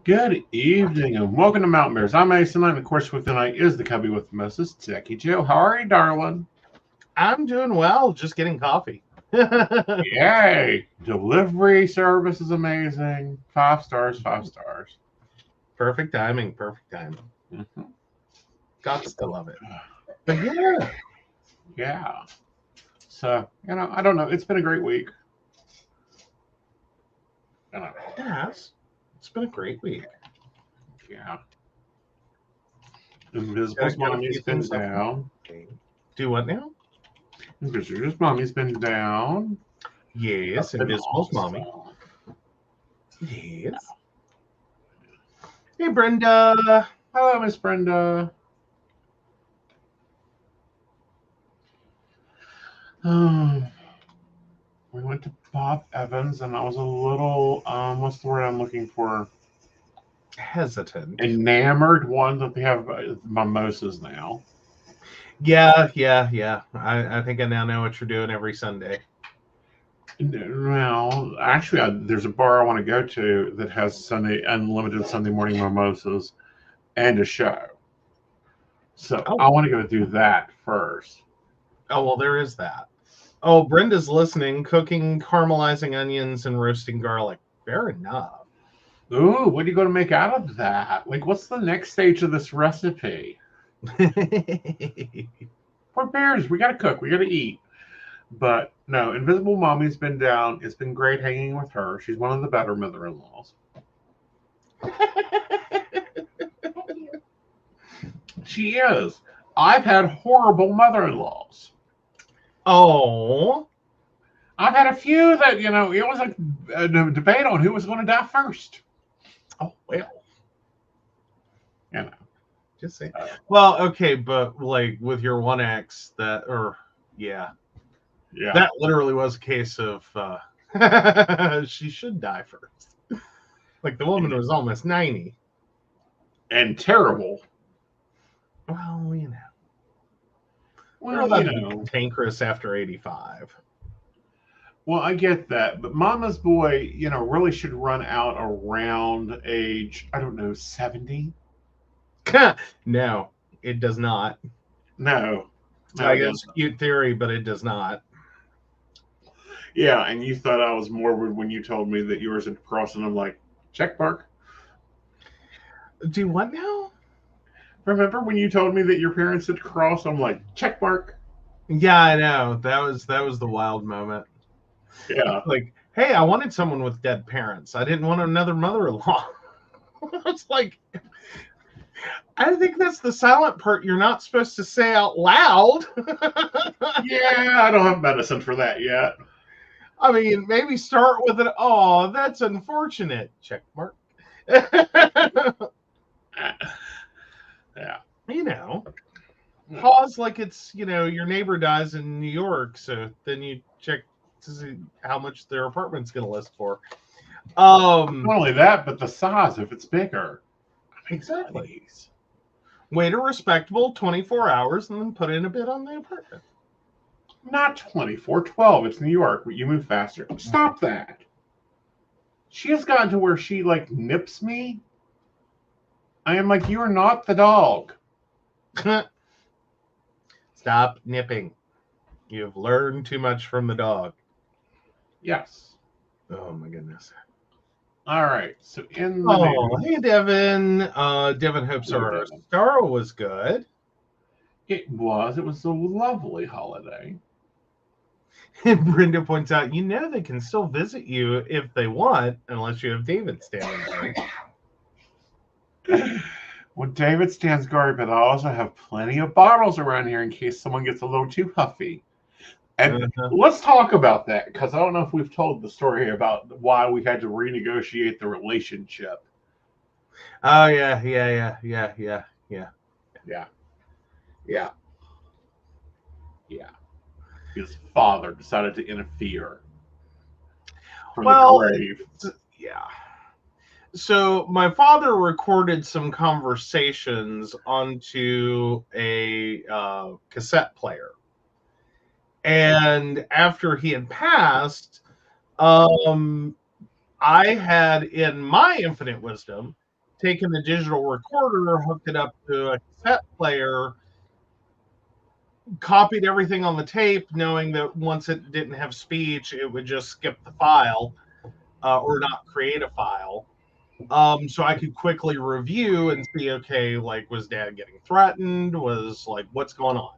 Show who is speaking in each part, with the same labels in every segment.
Speaker 1: Good evening and welcome to Mountain Bears. I'm Aeson, and of course with tonight is the cubby with the mostest, Techy Joe. How are you, darling?
Speaker 2: I'm doing well, just getting coffee.
Speaker 1: Yay! Delivery service is amazing. 5 stars, 5 stars.
Speaker 2: Perfect timing, perfect timing.
Speaker 1: Mm-hmm.
Speaker 2: Got to love it. But
Speaker 1: yeah. So, I don't know. It's been a great week.
Speaker 2: Yes. It's been a great week.
Speaker 1: Yeah. Invisible's mommy's been down.
Speaker 2: Do what now?
Speaker 1: Invisible's mommy's been down.
Speaker 2: Yes, Invisible's mommy. Yes. Hey, Brenda.
Speaker 1: Hello, Miss Brenda. We went to Bob Evans, and I was a little, what's the word I'm looking for?
Speaker 2: Hesitant.
Speaker 1: Enamored one that they have mimosas now.
Speaker 2: Yeah. I think I now know what you're doing every Sunday.
Speaker 1: Well, actually, there's a bar I want to go to that has unlimited Sunday morning mimosas and a show. So I want to go do that first.
Speaker 2: Oh, well, there is that. Oh, Brenda's listening, cooking, caramelizing onions, and roasting garlic. Fair enough.
Speaker 1: Ooh, what are you going to make out of that? Like, what's the next stage of this recipe? Poor bears, we got to cook, we got to eat. But no, Invisible Mommy's been down. It's been great hanging with her. She's one of the better mother-in-laws. She is. I've had horrible mother-in-laws.
Speaker 2: Oh.
Speaker 1: I've had a few that, it was like a debate on who was going to die first.
Speaker 2: Oh, well. Just say.
Speaker 1: Well,
Speaker 2: okay, but like with your one ex yeah.
Speaker 1: Yeah.
Speaker 2: That literally was a case of she should die first. Like the woman was almost 90.
Speaker 1: And terrible.
Speaker 2: Well,
Speaker 1: Well,
Speaker 2: cantankerous after 85.
Speaker 1: Well, I get that, but Mama's Boy, really should run out around age, 70.
Speaker 2: No, it does not.
Speaker 1: No,
Speaker 2: I guess cute theory, but it does not.
Speaker 1: Yeah, and you thought I was morbid when you told me that yours had crossed, and I'm like, check mark.
Speaker 2: Do what now?
Speaker 1: Remember when you told me that your parents had crossed? I'm like, check mark.
Speaker 2: Yeah, I know. That was the wild moment.
Speaker 1: Yeah.
Speaker 2: Like, hey, I wanted someone with dead parents. I didn't want another mother-in-law. It's like, I think that's the silent part you're not supposed to say out loud.
Speaker 1: Yeah, I don't have medicine for that yet.
Speaker 2: I mean, maybe start with an, oh, that's unfortunate. Check mark.
Speaker 1: Yeah.
Speaker 2: Pause like it's, your neighbor dies in New York. So then you check to see how much their apartment's going to list for.
Speaker 1: Not only that, but the size, if it's bigger.
Speaker 2: Exactly. Please. Wait a respectable 24 hours and then put in a bid on the apartment.
Speaker 1: Not 24, 12. It's New York. You move faster. Stop that. She has gotten to where she, nips me. I am like, you are not the dog.
Speaker 2: Stop nipping. You've learned too much from the dog.
Speaker 1: Yes.
Speaker 2: Oh, my goodness.
Speaker 1: All right. So in the
Speaker 2: Oh,
Speaker 1: news,
Speaker 2: hey, Devin. Devin hopes
Speaker 1: hello,
Speaker 2: our
Speaker 1: Devin.
Speaker 2: star was good.
Speaker 1: It was a lovely holiday.
Speaker 2: And Brenda points out, they can still visit you if they want, unless you have David standing guard.
Speaker 1: Well, David stands guard, but I also have plenty of bottles around here in case someone gets a little too huffy. And let's talk about that, because I don't know if we've told the story about why we had to renegotiate the relationship.
Speaker 2: Oh, yeah.
Speaker 1: Yeah. His father decided to interfere from the
Speaker 2: Well,
Speaker 1: grave.
Speaker 2: yeah. So my father recorded some conversations onto a cassette player. And after he had passed, I had, in my infinite wisdom, taken the digital recorder, hooked it up to a cassette player, copied everything on the tape, knowing that once it didn't have speech, it would just skip the file or not create a file. So I could quickly review and see, okay, like, was dad getting threatened? Was like, what's going on?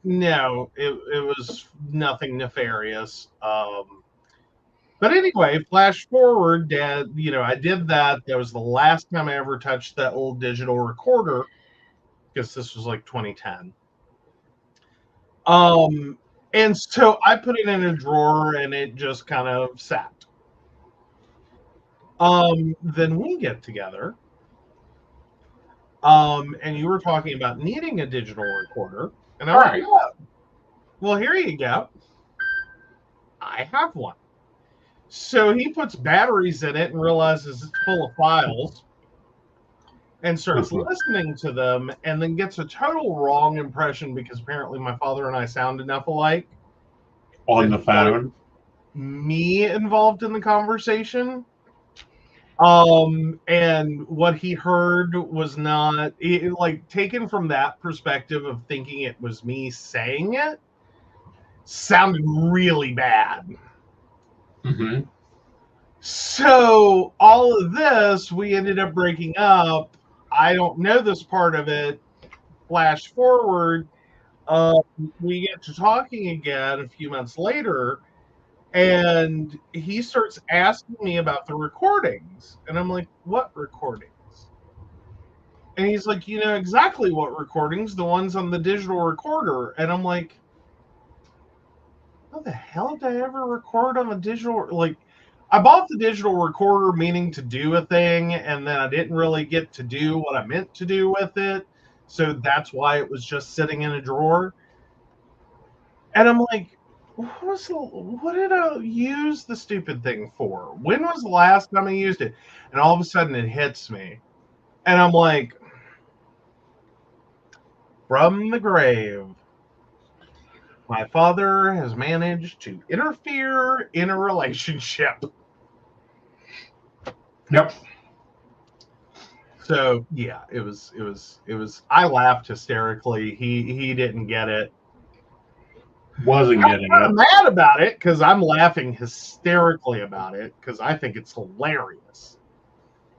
Speaker 2: No, it was nothing nefarious. But anyway, flash forward, dad, I did that. That was the last time I ever touched that old digital recorder, because this was like 2010. And so I put it in a drawer and it just kind of sat. Then we get together. And you were talking about needing a digital recorder. And I was like, yeah, well, here you go. I have one. So he puts batteries in it and realizes it's full of files and starts listening to them, and then gets a total wrong impression because apparently my father and I sound enough alike.
Speaker 1: On the phone?
Speaker 2: Me involved in the conversation. And what he heard was not like, taken from that perspective of thinking it was me saying it, sounded really bad.
Speaker 1: Mm-hmm.
Speaker 2: So all of this, we ended up breaking up. I don't know this part of it. Flash forward, we get to talking again a few months later, and he starts asking me about the recordings. And I'm like, what recordings? And he's like, you know exactly what recordings, the ones on the digital recorder. And I'm like, how the hell did I ever record on the digital? Like, I bought the digital recorder meaning to do a thing, and then I didn't really get to do what I meant to do with it. So that's why it was just sitting in a drawer. And I'm like, what did I use the stupid thing for? When was the last time I used it? And all of a sudden it hits me. And I'm like, from the grave, my father has managed to interfere in a relationship.
Speaker 1: Yep.
Speaker 2: So yeah, it was. I laughed hysterically. He didn't get it.
Speaker 1: Wasn't getting
Speaker 2: I'm
Speaker 1: it.
Speaker 2: mad about it because I'm laughing hysterically about it because I think it's hilarious.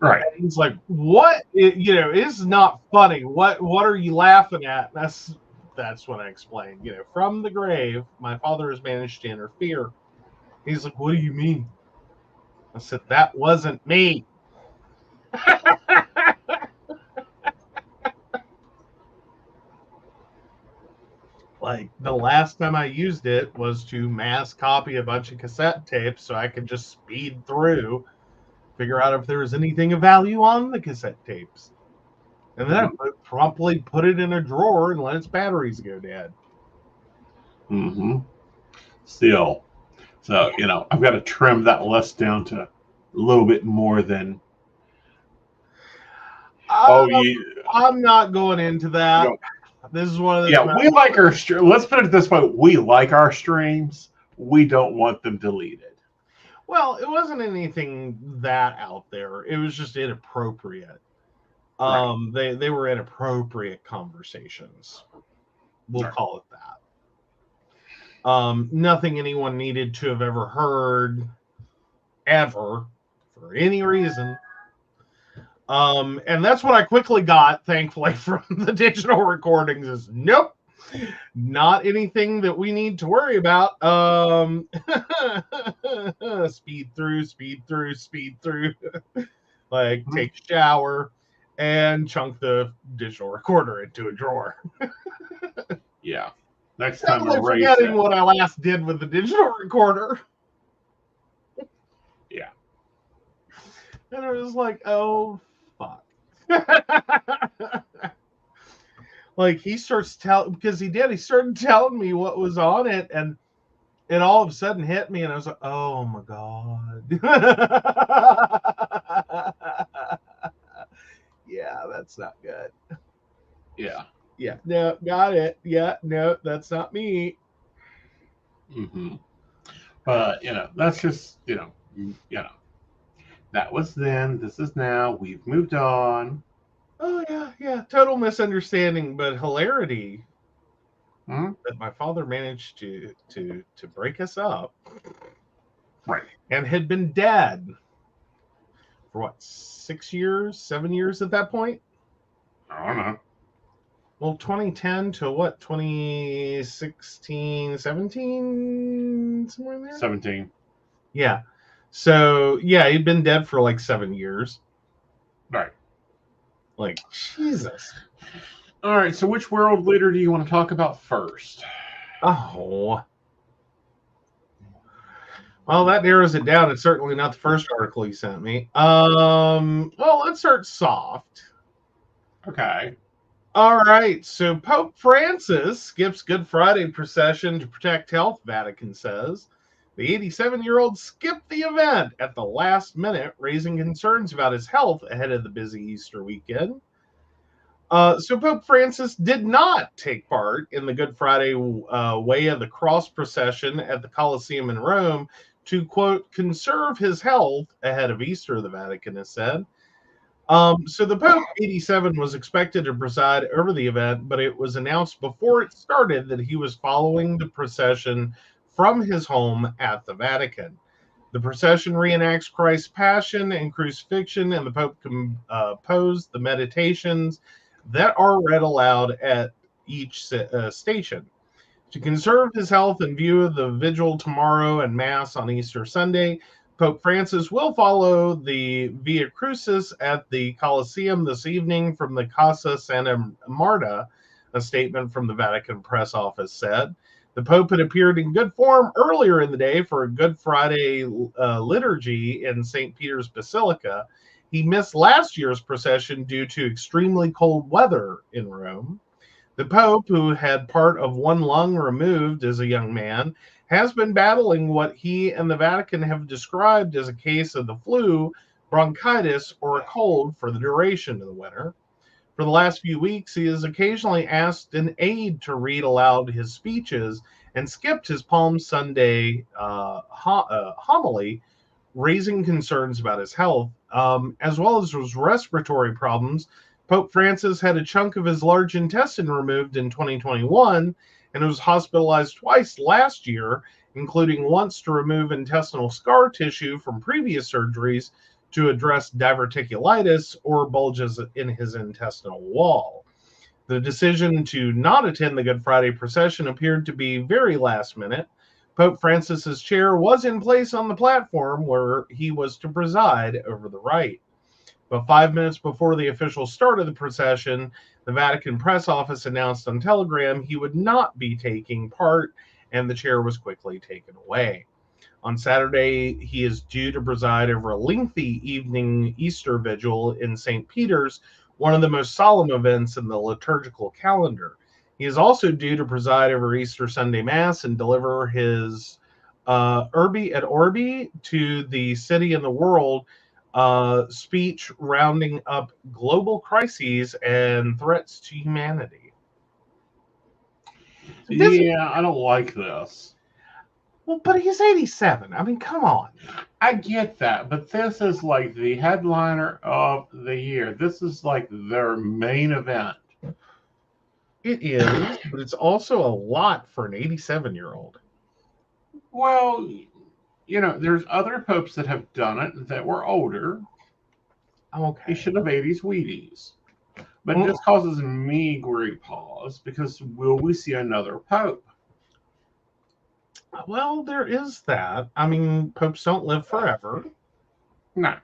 Speaker 1: Right.
Speaker 2: And he's like, "What? It's not funny. What are you laughing at?" That's when I explained. From the grave, my father has managed to interfere. He's like, "What do you mean?" I said, "That wasn't me." Like, the last time I used it was to mass copy a bunch of cassette tapes so I could just speed through, figure out if there was anything of value on the cassette tapes. And then I promptly put it in a drawer and let its batteries go dead.
Speaker 1: Mm-hmm. Still. So, I've got to trim that list down to a little bit more than.
Speaker 2: I'm not going into that. This is one of those.
Speaker 1: Yeah, we like our let's put it this way: we like our streams. We don't want them deleted.
Speaker 2: Well, it wasn't anything that out there. It was just inappropriate.
Speaker 1: Right.
Speaker 2: They were inappropriate conversations. We'll call it that. Nothing anyone needed to have ever heard. ever for any reason. And that's what I quickly got, thankfully, from the digital recordings is nope, not anything that we need to worry about. Speed through, like take a shower and chunk the digital recorder into a drawer.
Speaker 1: Yeah. Next time,
Speaker 2: Totally
Speaker 1: erase
Speaker 2: forgetting
Speaker 1: it.
Speaker 2: what I last did with the digital recorder.
Speaker 1: Yeah.
Speaker 2: And it was like, oh, fuck. Like he starts telling, because he started telling me what was on it, and it all of a sudden hit me, and I was like, oh my God. Yeah, that's not good.
Speaker 1: Yeah.
Speaker 2: Yeah, no, got it. Yeah, no, that's not me.
Speaker 1: Mm-hmm. But that's just that was then. This is now. We've moved on.
Speaker 2: Oh yeah, total misunderstanding, but hilarity
Speaker 1: Hmm?
Speaker 2: that my father managed to break us up,
Speaker 1: Right.
Speaker 2: and had been dead for what, 6 years, 7 years at that point.
Speaker 1: I don't know.
Speaker 2: Well, 2010 to what, 2016, 17, somewhere in there.
Speaker 1: 17.
Speaker 2: Yeah. So yeah, he'd been dead for like 7 years.
Speaker 1: Right.
Speaker 2: Like Jesus.
Speaker 1: All right. So, which world leader do you want to talk about first?
Speaker 2: Oh. Well, that narrows it down. It's certainly not the first article you sent me. Well, let's start soft.
Speaker 1: Okay.
Speaker 2: All right. So Pope Francis skips Good Friday procession to protect health, Vatican says. The 87-year-old skipped the event at the last minute, raising concerns about his health ahead of the busy Easter weekend. So Pope Francis did not take part in the Good Friday Way of the Cross procession at the Colosseum in Rome to, quote, conserve his health ahead of Easter, the Vatican has said. So the Pope, 87, was expected to preside over the event, but it was announced before it started that he was following the procession from his home at the Vatican. The procession reenacts Christ's passion and crucifixion, and the Pope composed the meditations that are read aloud at each station. To conserve his health in view of the vigil tomorrow and Mass on Easter Sunday, Pope Francis will follow the Via Crucis at the Colosseum this evening from the Casa Santa Marta, a statement from the Vatican press office said. The Pope had appeared in good form earlier in the day for a Good Friday liturgy in St. Peter's Basilica. He missed last year's procession due to extremely cold weather in Rome. The Pope, who had part of one lung removed as a young man, has been battling what he and the Vatican have described as a case of the flu, bronchitis, or a cold for the duration of the winter. For the last few weeks, he has occasionally asked an aide to read aloud his speeches and skipped his Palm Sunday homily, raising concerns about his health, as well as his respiratory problems. Pope Francis had a chunk of his large intestine removed in 2021 and was hospitalized twice last year, including once to remove intestinal scar tissue from previous surgeries to address diverticulitis or bulges in his intestinal wall. The decision to not attend the Good Friday procession appeared to be very last minute. Pope Francis's chair was in place on the platform where he was to preside over the rite. But 5 minutes before the official start of the procession, the Vatican press office announced on Telegram he would not be taking part, and the chair was quickly taken away. On Saturday, he is due to preside over a lengthy evening Easter vigil in St. Peter's, one of the most solemn events in the liturgical calendar. He is also due to preside over Easter Sunday Mass and deliver his Urbi et Orbi to the city and the world speech rounding up global crises and threats to humanity.
Speaker 1: Yeah, I don't like this.
Speaker 2: Well, but he's 87. I mean, come on.
Speaker 1: I get that, but this is like the headliner of the year. This is like their main event.
Speaker 2: It is, but it's also a lot for an 87-year-old.
Speaker 1: Well, there's other popes that have done it that were older.
Speaker 2: Okay.
Speaker 1: He should have 80s Wheaties. But this causes me great pause because will we see another pope?
Speaker 2: Well, there is that. I mean, popes don't live forever.
Speaker 1: No.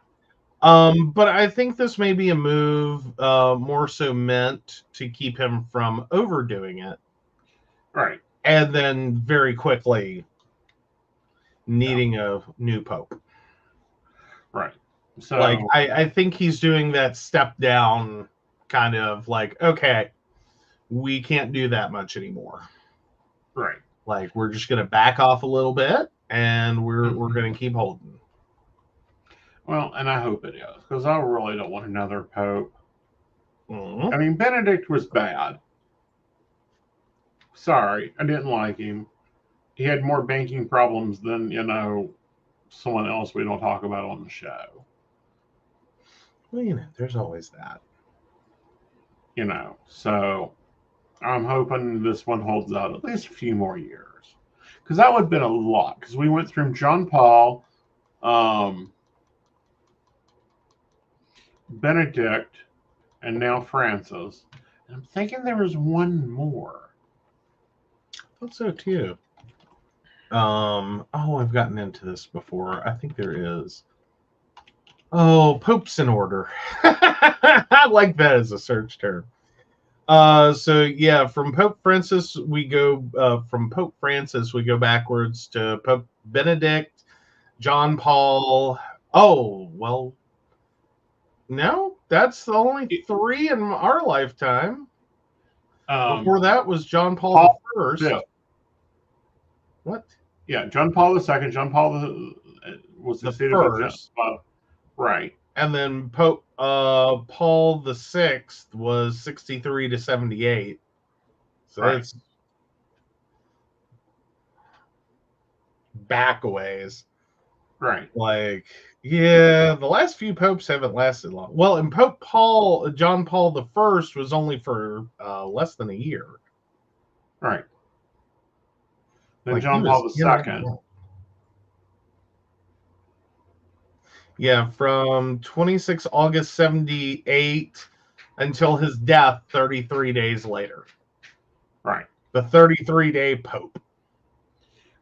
Speaker 2: But I think this may be a move more so meant to keep him from overdoing it.
Speaker 1: Right.
Speaker 2: And then very quickly needing a new pope.
Speaker 1: Right. So,
Speaker 2: like, I think he's doing that step down kind of like, okay, we can't do that much anymore.
Speaker 1: Right.
Speaker 2: Like, we're just going to back off a little bit and we're going to keep holding.
Speaker 1: Well, and I hope it is because I really don't want another pope.
Speaker 2: Mm-hmm.
Speaker 1: I mean, Benedict was bad. Sorry, I didn't like him. He had more banking problems than, someone else we don't talk about on the show.
Speaker 2: Well, there's always that.
Speaker 1: So I'm hoping this one holds out at least a few more years. Because that would have been a lot. Because we went through John Paul, Benedict, and now Francis. And I'm thinking there was one more.
Speaker 2: I thought so too. I've gotten into this before. I think there is. Oh, popes in order. I like that as a search term. So yeah, from Pope Francis we go backwards to Pope Benedict, John Paul. Oh, well, no, that's the only 3 in our lifetime. Before that was John Paul I.
Speaker 1: Yeah.
Speaker 2: What?
Speaker 1: Yeah, John Paul II. John Paul was succeeded by John Paul. Right.
Speaker 2: And then Pope Paul VI was 63 to 78. So it's back a ways.
Speaker 1: Right.
Speaker 2: Like, yeah, the last few popes haven't lasted long. Well, and John Paul I was only for less than a year.
Speaker 1: Right. Then
Speaker 2: Like,
Speaker 1: John Paul II.
Speaker 2: Yeah, from 26 August 78 until his death 33 days later.
Speaker 1: Right.
Speaker 2: The 33-day pope.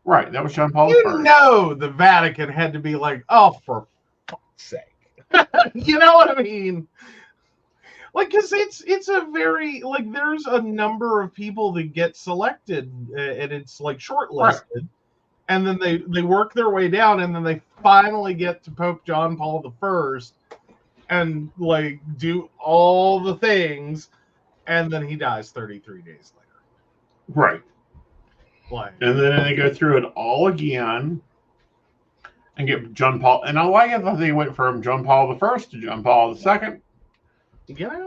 Speaker 1: Right. That was John Paul I.
Speaker 2: The Vatican had to be like, oh, for fuck's sake. You know what I mean? Like, because it's a very, like, there's a number of people that get selected and it's like shortlisted. Right. And then they work their way down, and then they finally get to Pope John Paul I and, like, do all the things, and then he dies 33 days later.
Speaker 1: Right.
Speaker 2: Like,
Speaker 1: and then they go through it all again and get John Paul. And I like it that they went from John Paul I to John Paul II.
Speaker 2: Yeah.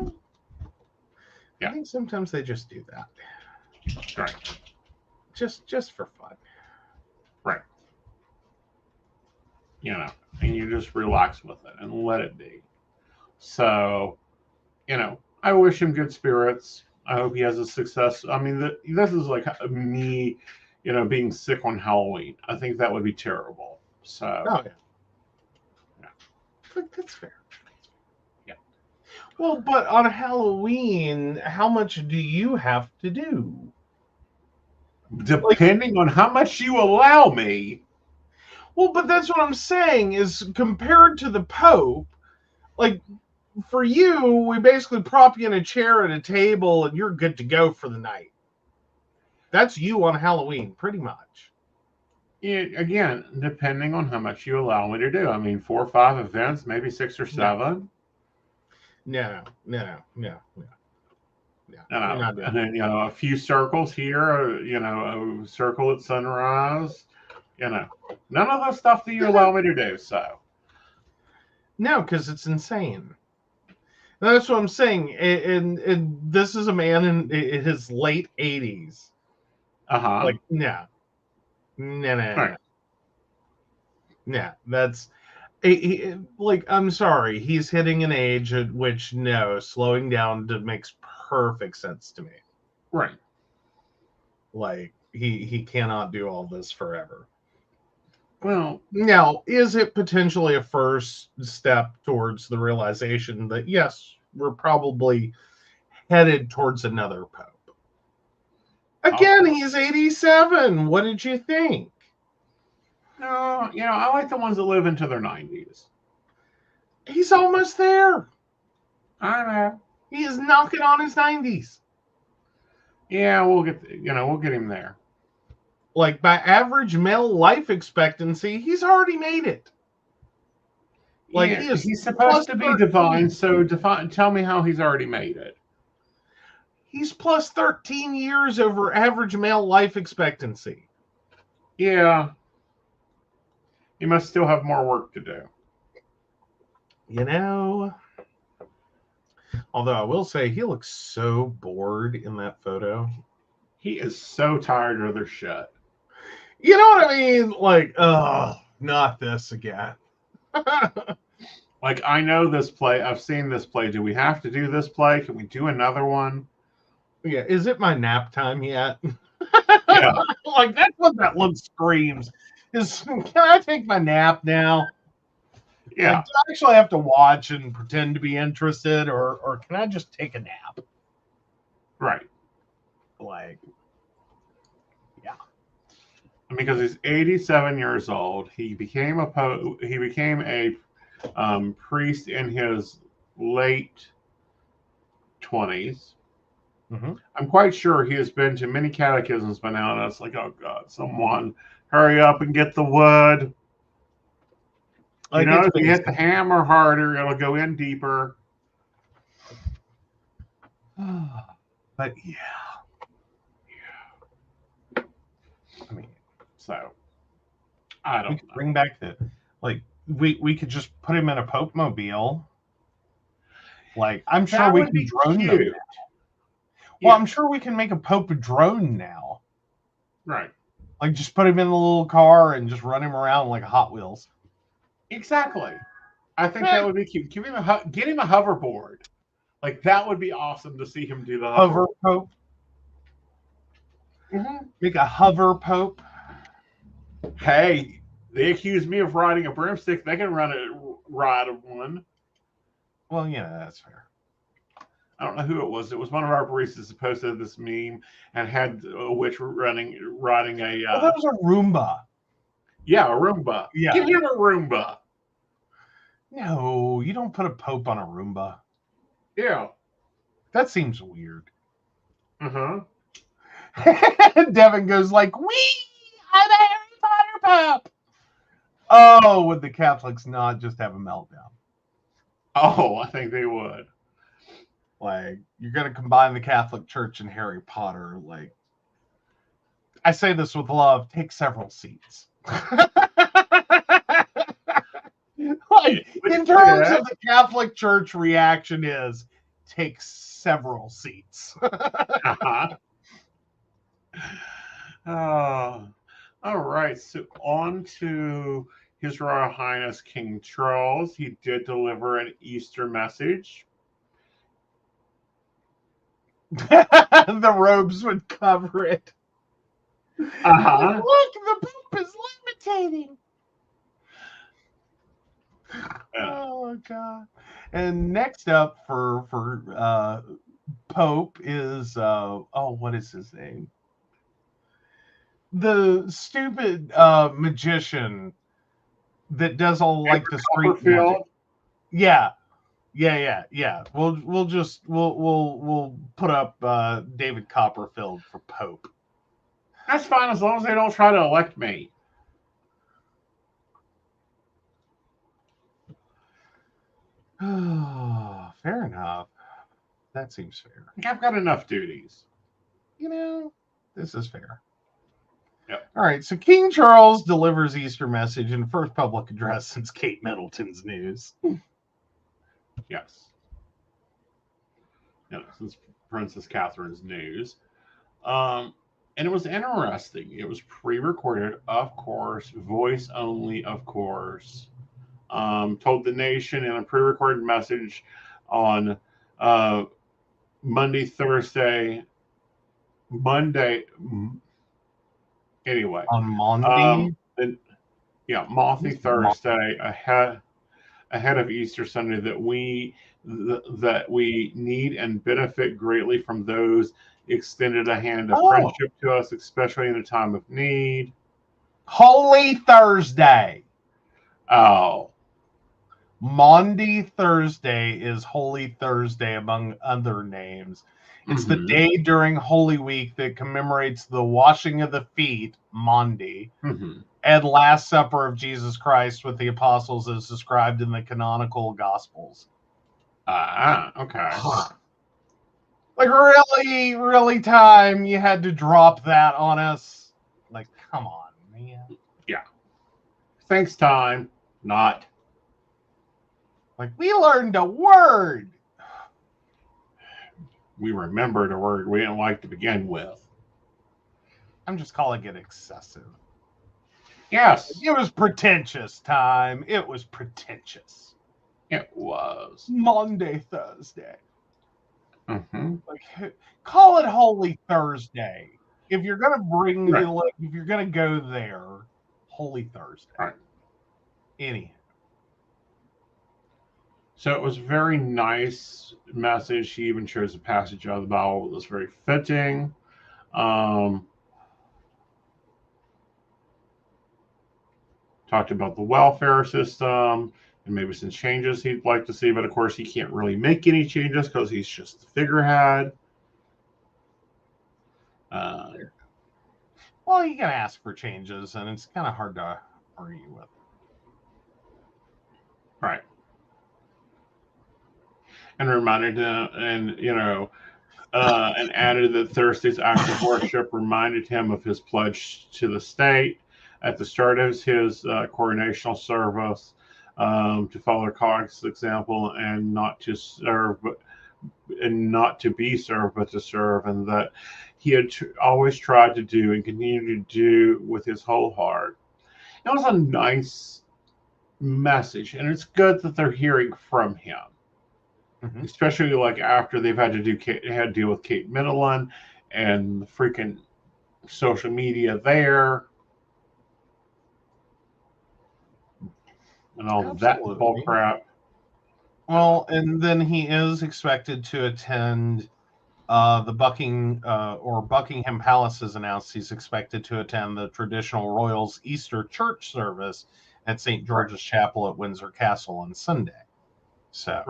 Speaker 2: I think sometimes they just do that.
Speaker 1: Right.
Speaker 2: Just for fun.
Speaker 1: Right. And you just relax with it and let it be. So, I wish him good spirits. I hope he has a success. I mean, this is like me, being sick on Halloween. I think that would be terrible. So,
Speaker 2: that's fair. Yeah. Well, but on Halloween, how much do you have to do?
Speaker 1: Depending on how much you allow me.
Speaker 2: Well, but that's what I'm saying is compared to the Pope, like, for you, we basically prop you in a chair at a table and you're good to go for the night. That's you on Halloween, pretty much.
Speaker 1: Yeah, again, depending on how much you allow me to do. I mean, 4 or 5 events, maybe 6 or 7.
Speaker 2: No.
Speaker 1: And then, a few circles here, a circle at sunrise, none of the stuff that you allow me to do. So,
Speaker 2: no, because it's insane. That's what I'm saying. And this is a man in his late 80s. Like, no. Right. No, that's like, I'm sorry. He's hitting an age at which, slowing down makes perfect sense to me.
Speaker 1: Right.
Speaker 2: Like, he cannot do all this forever.
Speaker 1: Well,
Speaker 2: Now, is it potentially a first step towards the realization that, yes, we're probably headed towards another pope? Again, he's 87. What did you think?
Speaker 1: no, I like the ones that live into their 90s.
Speaker 2: He's almost there.
Speaker 1: I know.
Speaker 2: He is knocking on his 90s.
Speaker 1: Yeah, we'll get him there.
Speaker 2: Like, by average male life expectancy, he's already made it. Like,
Speaker 1: yeah, he's supposed to be
Speaker 2: 13.
Speaker 1: divine, so tell me how he's already made it.
Speaker 2: He's plus 13 years over average male life expectancy.
Speaker 1: Yeah. He must still have more work to do.
Speaker 2: Although I will say he looks so bored in that photo.
Speaker 1: He is so tired of their shit.
Speaker 2: You know what I mean? Like, oh, not this again.
Speaker 1: Like, I know this play. I've seen this play. Do we have to do this play? Can we do another one?
Speaker 2: Yeah, is it my nap time yet?
Speaker 1: Yeah.
Speaker 2: Like, that's what that look screams. Can I take my nap now?
Speaker 1: Yeah.
Speaker 2: Like, do I actually have to watch and pretend to be interested, or can I just take a nap?
Speaker 1: Right.
Speaker 2: Like, yeah.
Speaker 1: Because he's 87 years old. He became a priest in his late 20s.
Speaker 2: Mm-hmm.
Speaker 1: I'm quite sure he has been to many catechisms by now, and it's like, oh God, someone hurry up and get the wood.
Speaker 2: Like,
Speaker 1: if you hit the hammer harder, it'll go in deeper.
Speaker 2: But yeah. I mean,
Speaker 1: so I don't know.
Speaker 2: Bring back we could just put him in a Pope mobile. Like, I'm sure we can drone them. Well, yeah. I'm sure we can make a Pope drone now.
Speaker 1: Right.
Speaker 2: Like, just put him in the little car and just run him around like a Hot Wheels.
Speaker 1: Exactly. I think that would be cute. Get him a hoverboard. Like, that would be awesome to see him do the
Speaker 2: hover Pope.
Speaker 1: Mm-hmm.
Speaker 2: Make a hover Pope.
Speaker 1: Hey, they accuse me of riding a broomstick. They can ride one.
Speaker 2: Well, yeah, that's fair.
Speaker 1: I don't know who it was. It was one of our baristas that posted this meme and had a witch riding a.
Speaker 2: That was a Roomba.
Speaker 1: Yeah, a Roomba.
Speaker 2: Yeah.
Speaker 1: Give him a Roomba.
Speaker 2: No, you don't put a Pope on a Roomba.
Speaker 1: Yeah.
Speaker 2: That seems weird.
Speaker 1: Uh-huh.
Speaker 2: Devin goes like, "Wee! I'm a Harry Potter Pope." Oh, would the Catholics not just have a meltdown?
Speaker 1: Oh, I think they would.
Speaker 2: Like, you're going to combine the Catholic Church and Harry Potter. Like, I say this with love, take several seats. Like, in terms of the Catholic Church reaction is, take several seats.
Speaker 1: Uh-huh. All right. So on to His Royal Highness King Charles. He did deliver an Easter message.
Speaker 2: The robes would cover it.
Speaker 1: Uh-huh.
Speaker 2: Look, the Pope is levitating. Oh God! And next up for Pope is what is his name? The stupid magician that does all like the street magic. Yeah. We'll put up David Copperfield for Pope.
Speaker 1: That's fine as long as they don't try to elect me.
Speaker 2: Fair enough. That seems fair.
Speaker 1: I've got enough duties.
Speaker 2: This is fair.
Speaker 1: Yep.
Speaker 2: All right, so King Charles delivers Easter message in first public address since Kate Middleton's news.
Speaker 1: Yes. Since Princess Catherine's news. And it was interesting. It was pre-recorded, of course, voice only, of course. Told the nation in a pre-recorded message on Monday. Anyway.
Speaker 2: On Monday?
Speaker 1: Yeah, Mothy Thursday ahead of Easter Sunday that we need and benefit greatly from those extended a hand of friendship to us, especially in a time of need.
Speaker 2: Holy Thursday.
Speaker 1: Oh.
Speaker 2: Maundy Thursday is Holy Thursday, among other names. It's the day during Holy Week that commemorates the washing of the feet, Maundy, and Last Supper of Jesus Christ with the apostles as described in the canonical Gospels.
Speaker 1: Okay.
Speaker 2: Like, really, really time you had to drop that on us? Like, come on, man.
Speaker 1: Yeah. Thanks, time. Not.
Speaker 2: Like, we learned a word.
Speaker 1: We remembered a word we didn't like to begin with.
Speaker 2: I'm just calling it excessive.
Speaker 1: Yes.
Speaker 2: It was pretentious, time. It was pretentious.
Speaker 1: It was.
Speaker 2: Monday, Thursday.
Speaker 1: Like,
Speaker 2: call it Holy Thursday. If you're going to bring, if you're going to go there, Holy Thursday.
Speaker 1: Right.
Speaker 2: Anyhow.
Speaker 1: So it was a very nice message. She even chose a passage out of the Bible that was very fitting. Talked about the welfare system and maybe some changes he'd like to see, but of course he can't really make any changes because he's just the figurehead.
Speaker 2: Well, you can ask for changes, and it's kind of hard to argue with.
Speaker 1: Right. And reminded him, and and added that Thursday's act of worship reminded him of his pledge to the state at the start of his coronational service, to follow Christ's example and not to serve, and not to be served, but to serve, and that he had always tried to do and continue to do with his whole heart. It was a nice message, and it's good that they're hearing from him. Especially like after they've had to deal with Kate Middleton and the freaking social media there and all that bull crap.
Speaker 2: Well, and then he is expected to attend the Buckingham Palace has announced he's expected to attend the traditional Royals Easter church service at St. George's Chapel at Windsor Castle on Sunday. So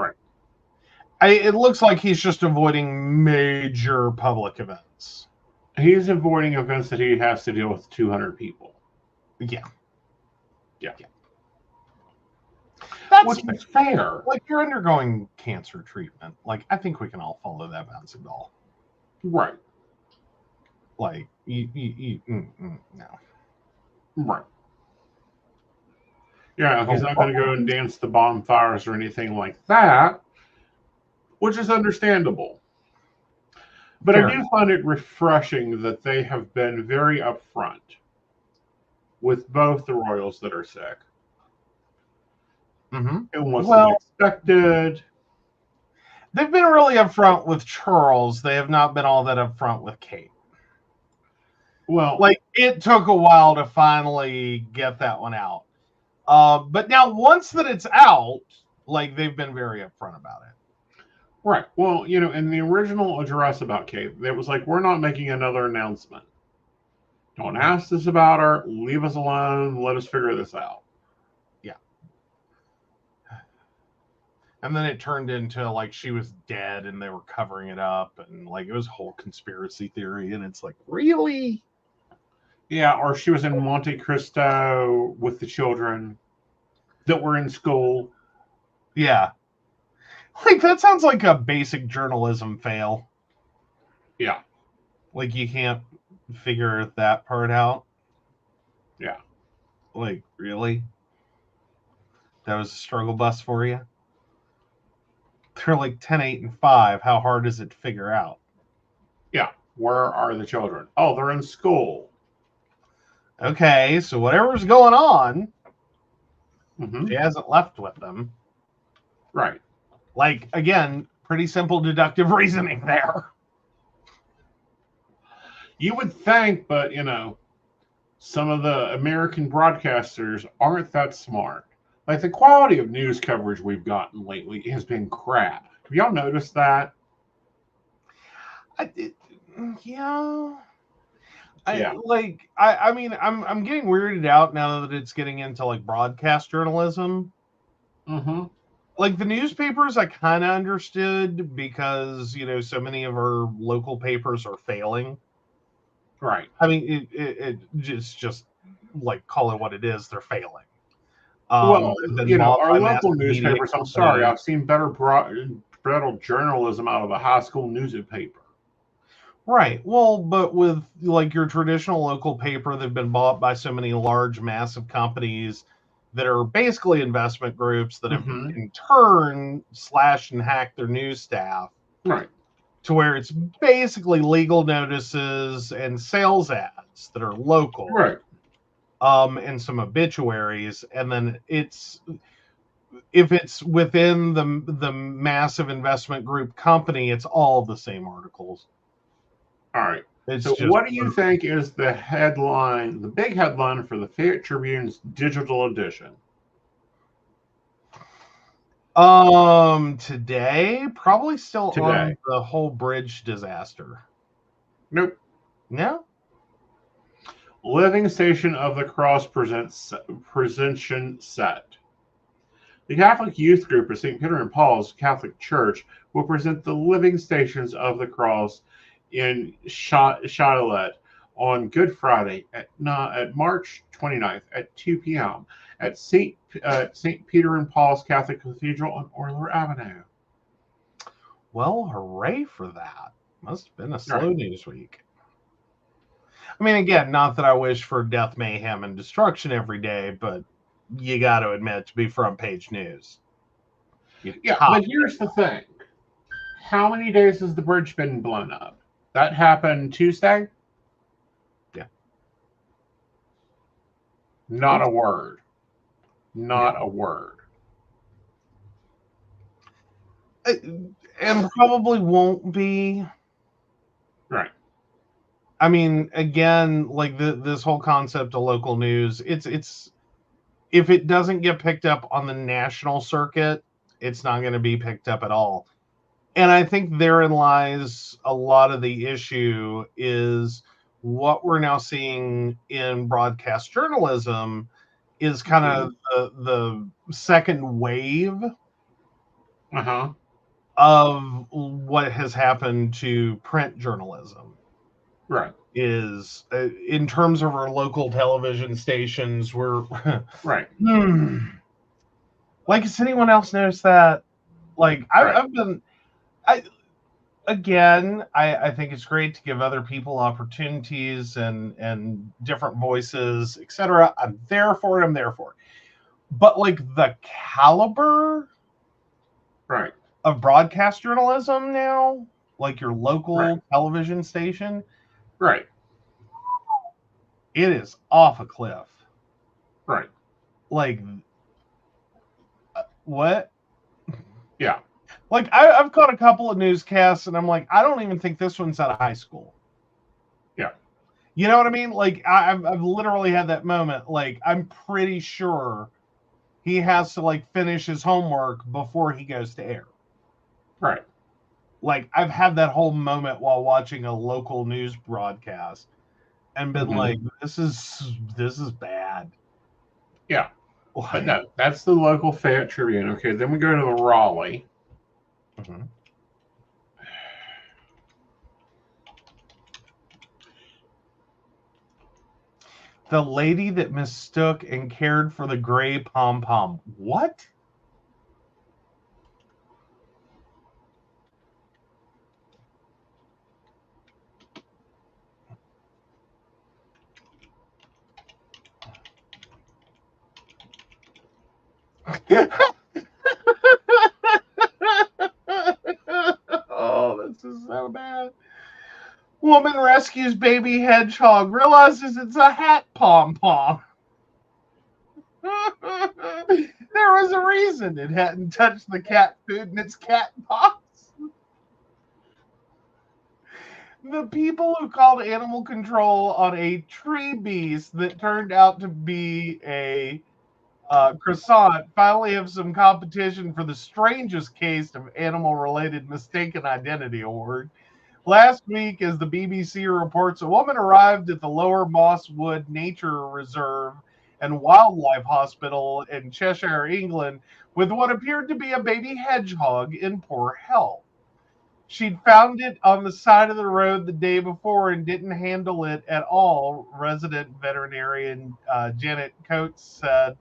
Speaker 2: it looks like he's just avoiding major public events.
Speaker 1: He's avoiding events that he has to deal with 200 people.
Speaker 2: Yeah.
Speaker 1: Which is fair.
Speaker 2: Like, you're undergoing cancer treatment. Like, I think we can all follow that bouncing ball.
Speaker 1: Right.
Speaker 2: Like, no.
Speaker 1: Right. Yeah, he's not going to go and dance the bonfires or anything like that, which is understandable. But I do find it refreshing that they have been very upfront with both the royals that are sick. It wasn't expected.
Speaker 2: They've been really upfront with Charles. They have not been all that upfront with Kate.
Speaker 1: Well,
Speaker 2: like, it took a while to finally get that one out. But now once that it's out, like, they've been very upfront about it.
Speaker 1: Right. Well, in the original address about Kate, it was like, we're not making another announcement. Don't ask us about her. Leave us alone. Let us figure this out.
Speaker 2: Yeah. And then it turned into, like, she was dead and they were covering it up. And, like, it was a whole conspiracy theory. And it's like, really?
Speaker 1: Yeah, or she was in Monte Cristo with the children that were in school.
Speaker 2: Yeah. Like, that sounds like a basic journalism fail.
Speaker 1: Yeah.
Speaker 2: Like, you can't figure that part out.
Speaker 1: Yeah.
Speaker 2: Like, really? That was a struggle bus for you? They're like 10, 8, and 5. How hard is it to figure out?
Speaker 1: Yeah. Where are the children? Oh, they're in school.
Speaker 2: Okay, so whatever's going on, she hasn't left with them.
Speaker 1: Right.
Speaker 2: Like, again, pretty simple deductive reasoning there.
Speaker 1: You would think, but, some of the American broadcasters aren't that smart. Like the quality of news coverage we've gotten lately has been crap. Have y'all noticed that?
Speaker 2: Yeah.
Speaker 1: Yeah.
Speaker 2: I mean, I'm getting weirded out now that it's getting into like broadcast journalism.
Speaker 1: Mm-hmm.
Speaker 2: Like the newspapers, I kind of understood because so many of our local papers are failing.
Speaker 1: Right.
Speaker 2: I mean, it just like call it what it is. They're failing.
Speaker 1: Well,
Speaker 2: They've been bought
Speaker 1: our
Speaker 2: by
Speaker 1: local
Speaker 2: massive media
Speaker 1: newspapers, I'm sorry,
Speaker 2: companies.
Speaker 1: I've seen better journalism out of a high school newspaper.
Speaker 2: Right. Well, but with like your traditional local paper, they've been bought by so many large, massive companies that are basically investment groups that have
Speaker 1: Mm-hmm.
Speaker 2: in turn slashed and hacked their news staff
Speaker 1: Right.
Speaker 2: to where it's basically legal notices and sales ads that are local,
Speaker 1: Right.
Speaker 2: and some obituaries, and then if it's within the massive investment group company, it's all the same articles.
Speaker 1: All right.
Speaker 2: It's
Speaker 1: So,
Speaker 2: just
Speaker 1: what do you think is the headline, the big headline for the Fayette Tribune's digital edition?
Speaker 2: Today probably still
Speaker 1: Today.
Speaker 2: on the whole bridge disaster.
Speaker 1: Nope.
Speaker 2: No.
Speaker 1: Living Station of the Cross presentation set. The Catholic youth group of St. Peter and Paul's Catholic Church will present the Living Stations of the Cross in Charlotte on Good Friday at March 29th at 2 p.m. at St. Peter and Paul's Catholic Cathedral on Orler Avenue.
Speaker 2: Well, hooray for that. Must have been a slow
Speaker 1: Right.
Speaker 2: news week. I mean, again, not that I wish for death, mayhem, and destruction every day, but you got to admit, to be front page news.
Speaker 1: Yeah, but here's the thing. How many days has the bridge been blown up? That happened Tuesday?
Speaker 2: Yeah.
Speaker 1: Not a word. Not
Speaker 2: Yeah.
Speaker 1: a word.
Speaker 2: And probably won't be.
Speaker 1: Right.
Speaker 2: I mean, again, like this whole concept of local news, it's if it doesn't get picked up on the national circuit, it's not going to be picked up at all. And I think therein lies a lot of the issue is what we're now seeing in broadcast journalism is kind of the second wave
Speaker 1: Uh-huh.
Speaker 2: of what has happened to print journalism.
Speaker 1: Right.
Speaker 2: Is in terms of our local television stations, we're
Speaker 1: Right.
Speaker 2: like, has anyone else noticed that? Like,
Speaker 1: Right.
Speaker 2: I've been, I think it's great to give other people opportunities and different voices, etc. I'm there for it. I'm there for it. But like the caliber
Speaker 1: Right.
Speaker 2: of broadcast journalism now, like your local
Speaker 1: Right.
Speaker 2: television station,
Speaker 1: Right.
Speaker 2: it is off a cliff.
Speaker 1: Right.
Speaker 2: Like, what?
Speaker 1: Yeah.
Speaker 2: Like, I've caught a couple of newscasts, and I'm like, I don't even think this one's out of high school.
Speaker 1: Yeah.
Speaker 2: You know what I mean? Like, I've literally had that moment. Like, I'm pretty sure he has to like finish his homework before he goes to air.
Speaker 1: Right.
Speaker 2: Like, I've had that whole moment while watching a local news broadcast, and been like, this is bad.
Speaker 1: Yeah.
Speaker 2: Like,
Speaker 1: But no, that's the local Fayette Tribune. Okay, then we go to the Raleigh.
Speaker 2: mhm. The lady that mistook and cared for the gray pom-pom. What? Oh, this is so bad. Woman rescues baby hedgehog, realizes it's a hat pom-pom. There was a reason it hadn't touched the cat food in its cat box. The people who called animal control on a tree beast that turned out to be a croissant finally have some competition for the strangest case of animal-related mistaken identity award. Last week, as the BBC reports, a woman arrived at the Lower Mosswood Nature Reserve and Wildlife Hospital in Cheshire, England, with what appeared to be a baby hedgehog in poor health. She'd found it on the side of the road the day before and didn't handle it at all, resident veterinarian Janet Coates said,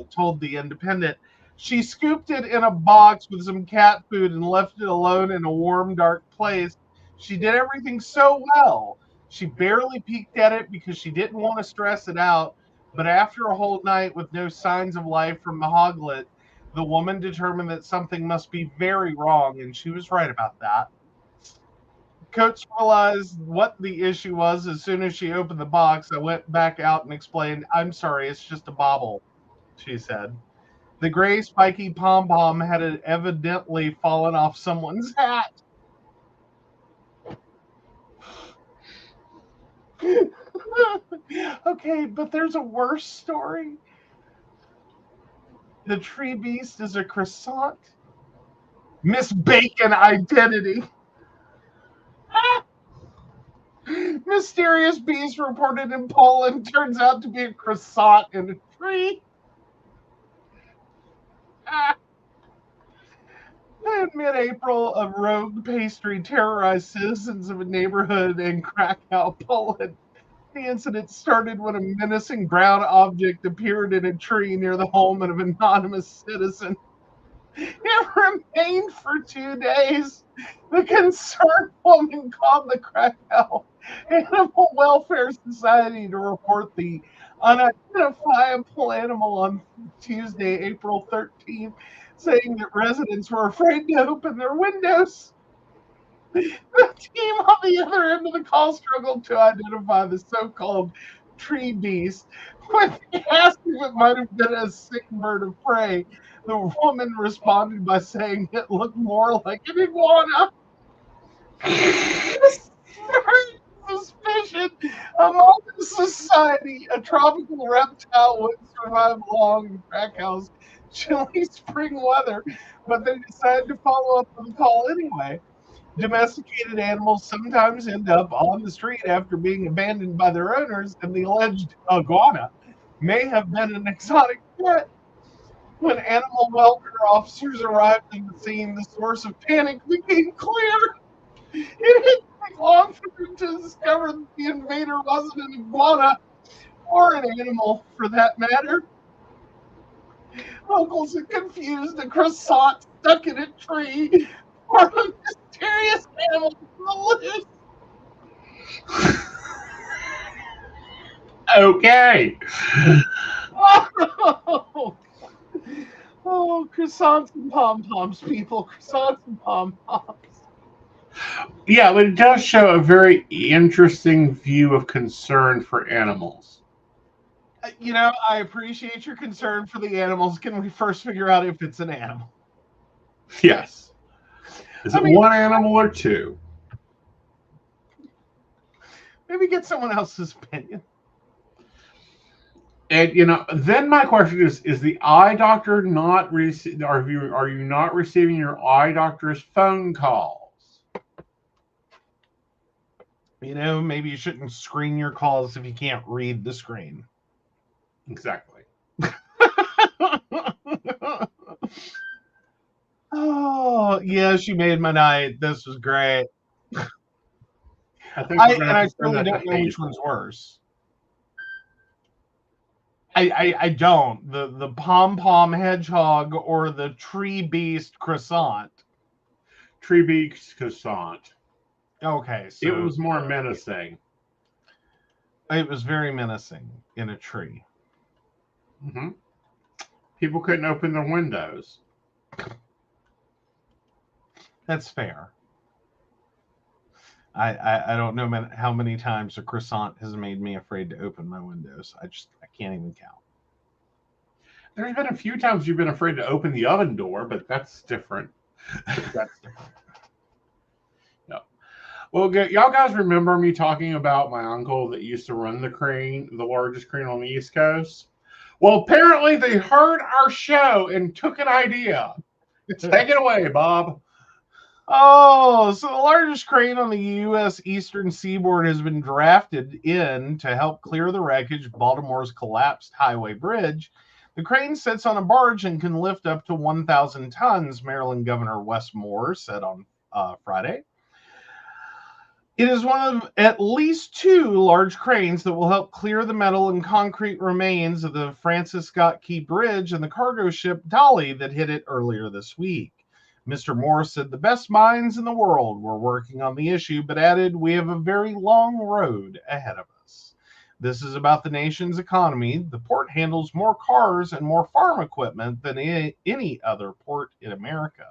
Speaker 2: told The Independent. She scooped it in a box with some cat food and left it alone in a warm, dark place. She did everything so well. She barely peeked at it because she didn't want to stress it out. But after a whole night with no signs of life from the hoglet, the woman determined that something must be very wrong, and she was right about that. Coates realized what the issue was as soon as she opened the box. I went back out and explained, "I'm sorry, it's just a bauble," she said. The gray spiky pom-pom had evidently fallen off someone's hat. Okay, but there's a worse story. The tree beast is a croissant. Miss Bacon identity. Mysterious beast reported in Poland turns out to be a croissant in a tree. In mid-April, a rogue pastry terrorized citizens of a neighborhood in Krakow, Poland. The incident started when a menacing brown object appeared in a tree near the home of an anonymous citizen. It remained for 2 days. The concerned woman called the Krakow Animal Welfare Society to report the unidentifiable animal on Tuesday, April 13th, saying that residents were afraid to open their windows. The team on the other end of the call struggled to identify the so-called tree beast. When they asked if it might have been a sick bird of prey, the woman responded by saying it looked more like an iguana. Suspicion among the society, a tropical reptile would survive long in Krakow's chilly spring weather, but they decided to follow up on the call anyway. Domesticated animals sometimes end up on the street after being abandoned by their owners, and the alleged iguana may have been an exotic pet. When animal welfare officers arrived at the scene, the source of panic became clear. It didn't take long for them to discover that the invader wasn't an iguana or an animal, for that matter. Locals had confused a croissant stuck in a tree for a mysterious animal on the loose.
Speaker 1: Okay.
Speaker 2: Oh, croissants and pom-poms, people. Croissants and pom-poms.
Speaker 1: Yeah, but it does show a very interesting view of concern for animals.
Speaker 2: I appreciate your concern for the animals. Can we first figure out if it's an animal?
Speaker 1: Yes. Is it one animal or two?
Speaker 2: Maybe get someone else's opinion.
Speaker 1: And then my question is the eye doctor not are you not receiving your eye doctor's phone calls?
Speaker 2: Maybe you shouldn't screen your calls if you can't read the screen.
Speaker 1: Exactly.
Speaker 2: Oh, yeah, she made my night. This was great.
Speaker 1: I think
Speaker 2: I really don't know which one's worse. I don't. The pom-pom hedgehog or the tree beast croissant.
Speaker 1: Tree beast croissant.
Speaker 2: Okay, so
Speaker 1: it was more menacing.
Speaker 2: It was very menacing in a tree.
Speaker 1: Mm-hmm. People couldn't open their windows.
Speaker 2: That's fair. I don't know how many times a croissant has made me afraid to open my windows. I can't even count.
Speaker 1: There's been a few times you've been afraid to open the oven door, but that's different.
Speaker 2: That's different.
Speaker 1: No. Well, y'all guys remember me talking about my uncle that used to run the crane, the largest crane on the East Coast? Well, apparently they heard our show and took an idea. Take it away, Bob.
Speaker 2: Oh, so the largest crane on the U.S. eastern seaboard has been drafted in to help clear the wreckage of Baltimore's collapsed highway bridge. The crane sits on a barge and can lift up to 1,000 tons, Maryland Governor Wes Moore said on Friday. It is one of at least two large cranes that will help clear the metal and concrete remains of the Francis Scott Key Bridge and the cargo ship Dolly that hit it earlier this week. Mr. Moore said the best minds in the world were working on the issue, but added, we have a very long road ahead of us. This is about the nation's economy. The port handles more cars and more farm equipment than any other port in America.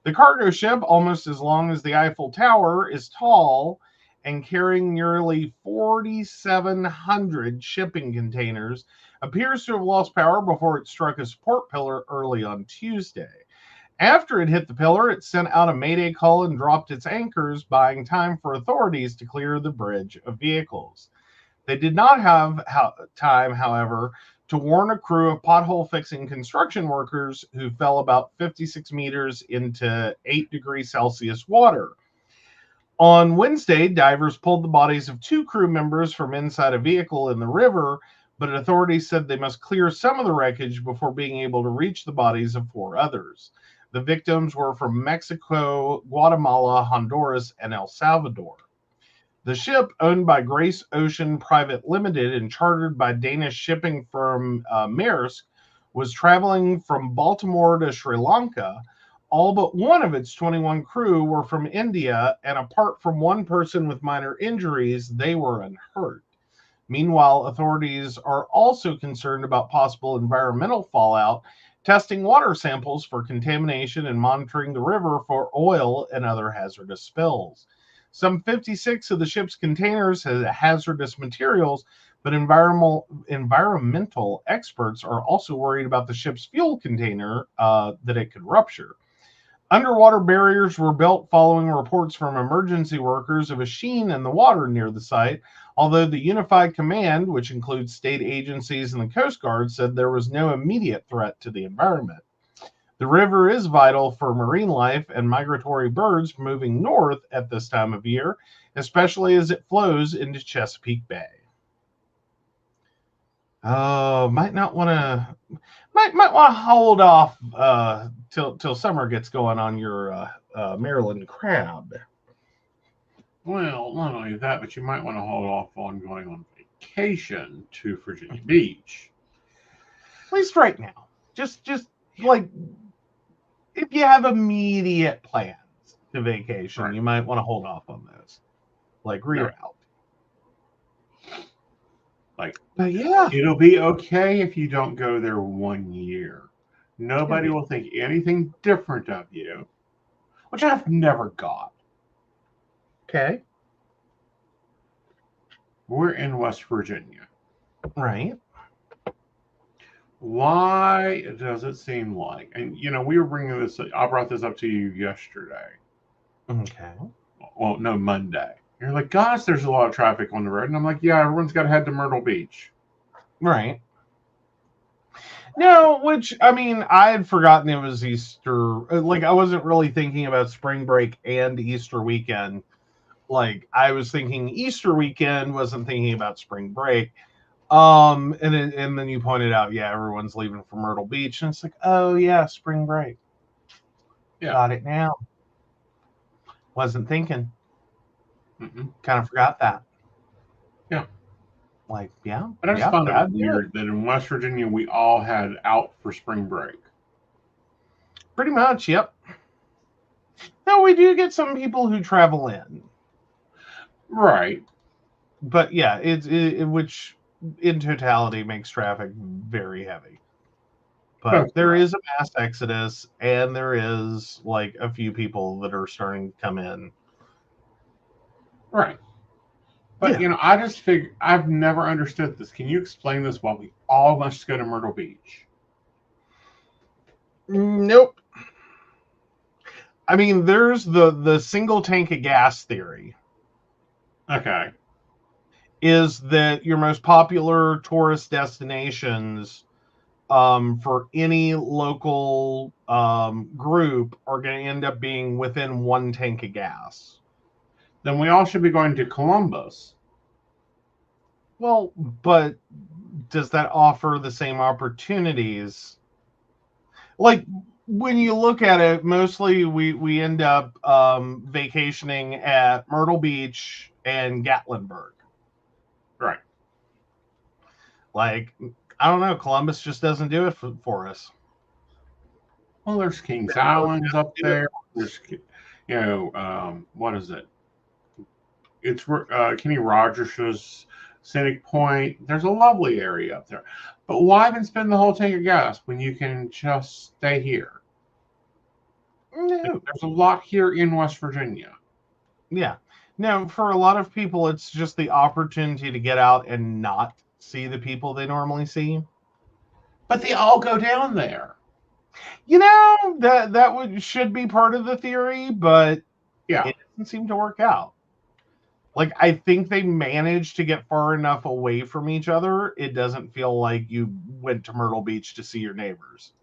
Speaker 2: The cargo ship, almost as long as the Eiffel Tower, is tall and carrying nearly 4,700 shipping containers, appears to have lost power before it struck a support pillar early on Tuesday. After it hit the pillar, it sent out a mayday call and dropped its anchors, buying time for authorities to clear the bridge of vehicles. They did not have time, however, to warn a crew of pothole-fixing construction workers who fell about 56 meters into 8 degrees Celsius water. On Wednesday, divers pulled the bodies of 2 crew members from inside a vehicle in the river, but authorities said they must clear some of the wreckage before being able to reach the bodies of 4 others. The victims were from Mexico, Guatemala, Honduras, and El Salvador. The ship, owned by Grace Ocean Private Limited and chartered by Danish shipping firm Maersk, was traveling from Baltimore to Sri Lanka. All but one of its 21 crew were from India, and apart from one person with minor injuries, they were unhurt. Meanwhile, authorities are also concerned about possible environmental fallout, testing water samples for contamination and monitoring the river for oil and other hazardous spills. Some 56 of the ship's containers had hazardous materials, but environmental experts are also worried about the ship's fuel container that it could rupture. Underwater barriers were built following reports from emergency workers of a sheen in the water near the site, although the Unified Command, which includes state agencies and the Coast Guard, said there was no immediate threat to the environment. The river is vital for marine life and migratory birds moving north at this time of year, especially as it flows into Chesapeake Bay. Might want to hold off till summer gets going on your Maryland crab.
Speaker 1: Well, not only that, but you might want to hold off on going on vacation to Virginia Beach.
Speaker 2: At least right now. Just like if you have immediate plans to vacation, right, you might want to hold off on those. Like reroute.
Speaker 1: But yeah, it'll be okay if you don't go there 1 year. Nobody will think anything different of you, which I've never got.
Speaker 2: Okay.
Speaker 1: We're in West Virginia.
Speaker 2: Right.
Speaker 1: Why does it seem like, and we were bringing this, I brought this up to you yesterday.
Speaker 2: Okay.
Speaker 1: Well, no, Monday. You're like, gosh, there's a lot of traffic on the road. And I'm like, yeah, everyone's got to head to Myrtle Beach.
Speaker 2: Right. No, which, I mean, I had forgotten it was Easter. Like, I wasn't really thinking about spring break and Easter weekend. Like, I was thinking Easter weekend, wasn't thinking about spring break. And then you pointed out, yeah, everyone's leaving for Myrtle Beach. And it's like, oh, yeah, spring break. Yeah. Got it now. Wasn't thinking. Kind of forgot that.
Speaker 1: Yeah.
Speaker 2: Like, yeah.
Speaker 1: But I just found it weird that in West Virginia, we all had out for spring break.
Speaker 2: Pretty much, yep. No, we do get some people who travel in.
Speaker 1: Right.
Speaker 2: But yeah, which in totality makes traffic very heavy. But there is a mass exodus, and there is like a few people that are starting to come in.
Speaker 1: Right. But, I just figure, I've never understood this. Can you explain this why we all must go to Myrtle Beach?
Speaker 2: Nope. I mean, there's the single tank of gas theory,
Speaker 1: Okay.
Speaker 2: is that your most popular tourist destinations for any local group are going to end up being within 1 tank of gas.
Speaker 1: Then we all should be going to Columbus.
Speaker 2: Well, but does that offer the same opportunities? Like, when you look at it, mostly we end up vacationing at Myrtle Beach and Gatlinburg.
Speaker 1: Right.
Speaker 2: Like, I don't know, Columbus just doesn't do it for us.
Speaker 1: Well, there's Kings Islands up there. There's, what is it? It's Kenny Rogers' Scenic Point. There's a lovely area up there. But why even spend the whole tank of gas when you can just stay here?
Speaker 2: No.
Speaker 1: There's a lot here in West Virginia.
Speaker 2: Yeah. No, for a lot of people, it's just the opportunity to get out and not see the people they normally see.
Speaker 1: But they all go down there.
Speaker 2: You know, that should be part of the theory, but
Speaker 1: yeah,
Speaker 2: it doesn't seem to work out. Like, I think they managed to get far enough away from each other. It doesn't feel like you went to Myrtle Beach to see your neighbors.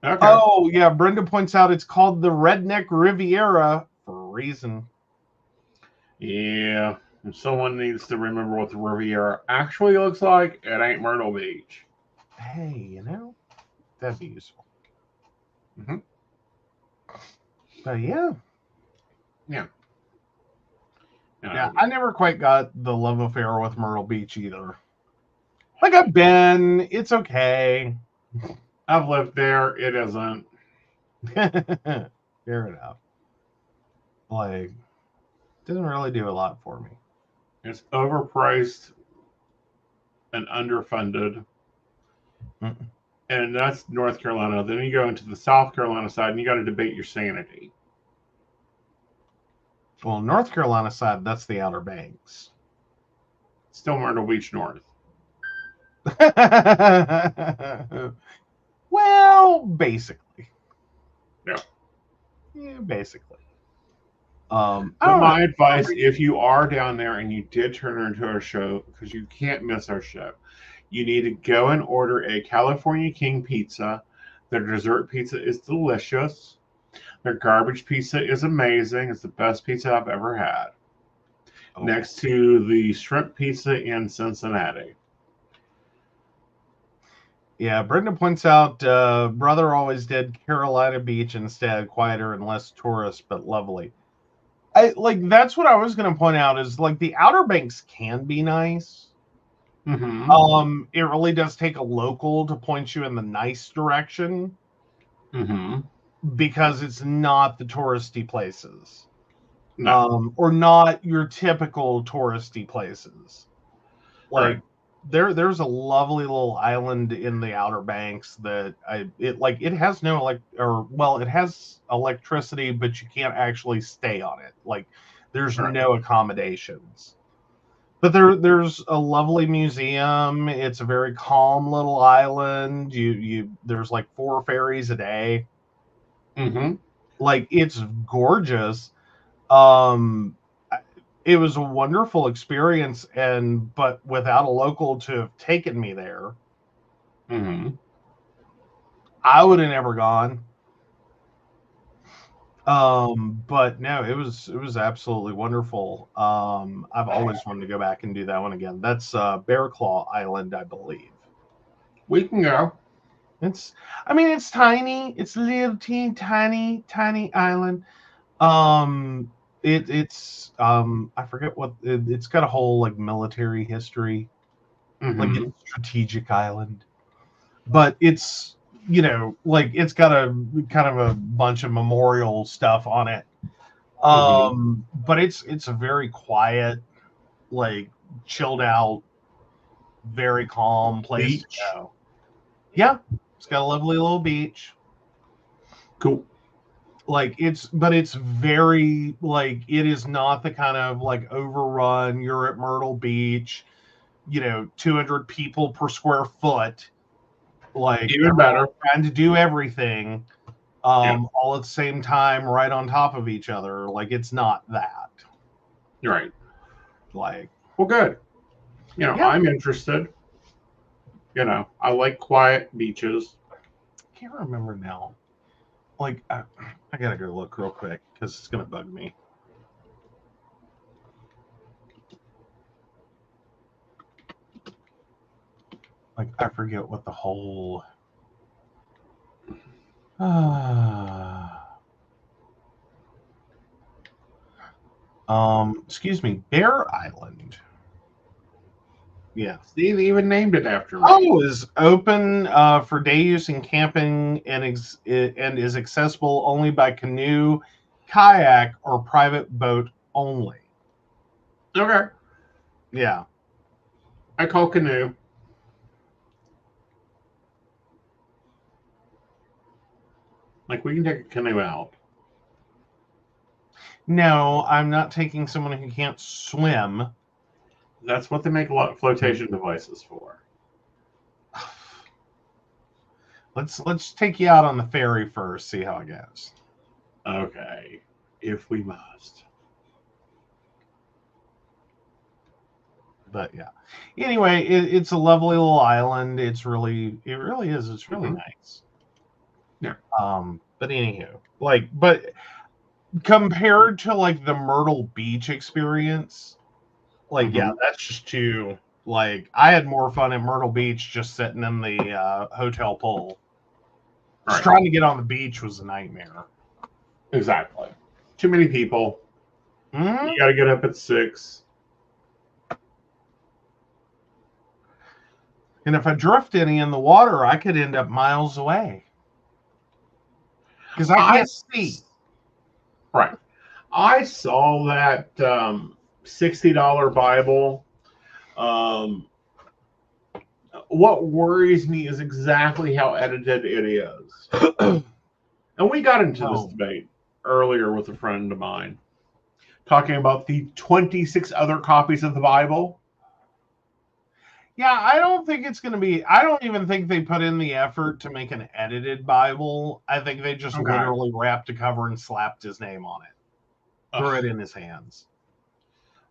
Speaker 1: Okay.
Speaker 2: Oh, yeah. Brenda points out it's called the Redneck Riviera for a reason.
Speaker 1: Yeah. If someone needs to remember what the Riviera actually looks like, it ain't Myrtle Beach.
Speaker 2: Hey, you know, that'd be useful.
Speaker 1: Mm-hmm.
Speaker 2: But yeah.
Speaker 1: Yeah.
Speaker 2: Yeah, I never quite got the love affair with Myrtle Beach either. Like, I've been, it's okay.
Speaker 1: I've lived there. It isn't.
Speaker 2: Fair enough. Like, doesn't really do a lot for me.
Speaker 1: It's overpriced and underfunded.
Speaker 2: Mm-mm.
Speaker 1: And that's North Carolina. Then you go into the South Carolina side and you got to debate your sanity.
Speaker 2: Well, North Carolina side, that's the Outer Banks.
Speaker 1: Still Myrtle Beach North.
Speaker 2: Well, basically.
Speaker 1: Yeah.
Speaker 2: Yeah, basically.
Speaker 1: My advice, if you are down there and you did turn her into our show, because you can't miss our show, you need to go and order a California King pizza. Their dessert pizza is delicious. Their garbage pizza is amazing. It's the best pizza I've ever had. Oh. Next to the shrimp pizza in Cincinnati.
Speaker 2: Yeah, Brenda points out, brother always did Carolina Beach instead, quieter and less tourist, but lovely. That's what I was going to point out is, like, the Outer Banks can be nice.
Speaker 1: Mm-hmm.
Speaker 2: It really does take a local to point you in the nice direction.
Speaker 1: Mm-hmm.
Speaker 2: Because it's not the touristy places.
Speaker 1: No.
Speaker 2: Or not your typical touristy places. Like, right. There's a lovely little island in the Outer Banks that it has no it has electricity, but you can't actually stay on it. Like, there's right. no accommodations. But there's a lovely museum. It's a very calm little island. There's like 4 ferries a day.
Speaker 1: Mm-hmm.
Speaker 2: Like, it's gorgeous. It was a wonderful experience, but without a local to have taken me there,
Speaker 1: mm-hmm.
Speaker 2: I would have never gone. But no, it was absolutely wonderful. I've always wanted to go back and do that one again. That's Bear Claw Island, I believe.
Speaker 1: We can go.
Speaker 2: It's tiny. It's a little tiny island. It's I forget what it's got a whole like military history,
Speaker 1: mm-hmm.
Speaker 2: like it's a strategic island, but it's it's got a kind of a bunch of memorial stuff on it.
Speaker 1: Mm-hmm.
Speaker 2: But it's a very quiet, like chilled out, very calm place to go. Yeah, it's got a lovely little beach.
Speaker 1: Cool.
Speaker 2: Like, it's very, like, it is not the kind of like overrun, you're at Myrtle Beach, 200 people per square foot, like
Speaker 1: even better,
Speaker 2: trying to do everything all at the same time right on top of each other. Like, it's not that.
Speaker 1: You're right.
Speaker 2: Like,
Speaker 1: Well, good.
Speaker 2: yeah.
Speaker 1: I'm interested. I like quiet beaches.
Speaker 2: I can't remember now. Like, I gotta go look real quick because it's gonna bug me. Like, I forget what the whole. Excuse me, Bear Island. Yeah.
Speaker 1: Steve even named it after me.
Speaker 2: Oh, is open for day use and camping and is accessible only by canoe, kayak, or private boat only.
Speaker 1: Okay.
Speaker 2: Yeah.
Speaker 1: I call canoe. Like, we can take a canoe out.
Speaker 2: No, I'm not taking someone who can't swim.
Speaker 1: That's what they make a lot of flotation devices for.
Speaker 2: Let's take you out on the ferry first, see how it goes.
Speaker 1: Okay, if we must.
Speaker 2: But yeah. Anyway, it's a lovely little island. It really is. It's really nice.
Speaker 1: Yeah.
Speaker 2: But anywho, but compared to like the Myrtle Beach experience, yeah, that's just too. I had more fun at Myrtle Beach just sitting in the hotel pool. Just trying to get on the beach was a nightmare.
Speaker 1: Exactly. Too many people.
Speaker 2: Mm-hmm.
Speaker 1: You got to get up at 6.
Speaker 2: And if I drift any in the water, I could end up miles away. Because I can't see.
Speaker 1: Right. I saw that $60 Bible. What worries me is exactly how edited it is. And we got into this debate earlier with a friend of mine, talking about the 26 other copies of the Bible.
Speaker 2: Yeah, I don't think it's going to be. I don't even think they put in the effort to make an edited Bible. I think they just literally wrapped a cover and slapped his name on it. Threw it in his hands.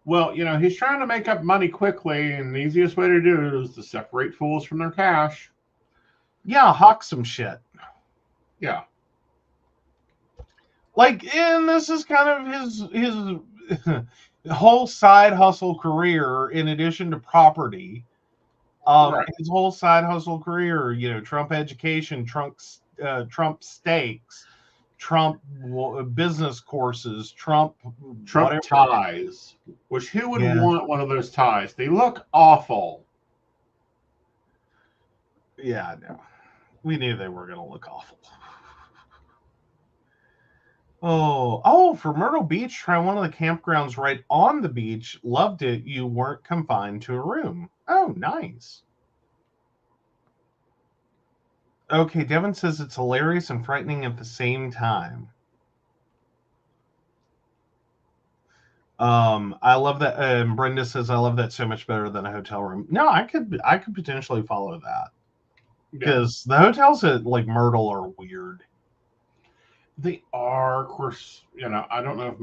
Speaker 1: Well, he's trying to make up money quickly, and the easiest way to do it is to separate fools from their cash.
Speaker 2: Yeah, hawk some shit.
Speaker 1: Yeah.
Speaker 2: And this is kind of his whole side hustle career in addition to property. His whole side hustle career, Trump education, Trump steaks, Trump business courses, Trump
Speaker 1: ties. Which who would want one of those ties? They look awful.
Speaker 2: Yeah, no. We knew they were going to look awful. For Myrtle Beach, try one of the campgrounds right on the beach. Loved it. You weren't confined to a room. Oh, nice. Okay, Devin says it's hilarious and frightening at the same time. I love that. Brenda says, I love that so much better than a hotel room. No, I could potentially follow that. Because the hotels at Myrtle are weird.
Speaker 1: They are, of course. I don't know if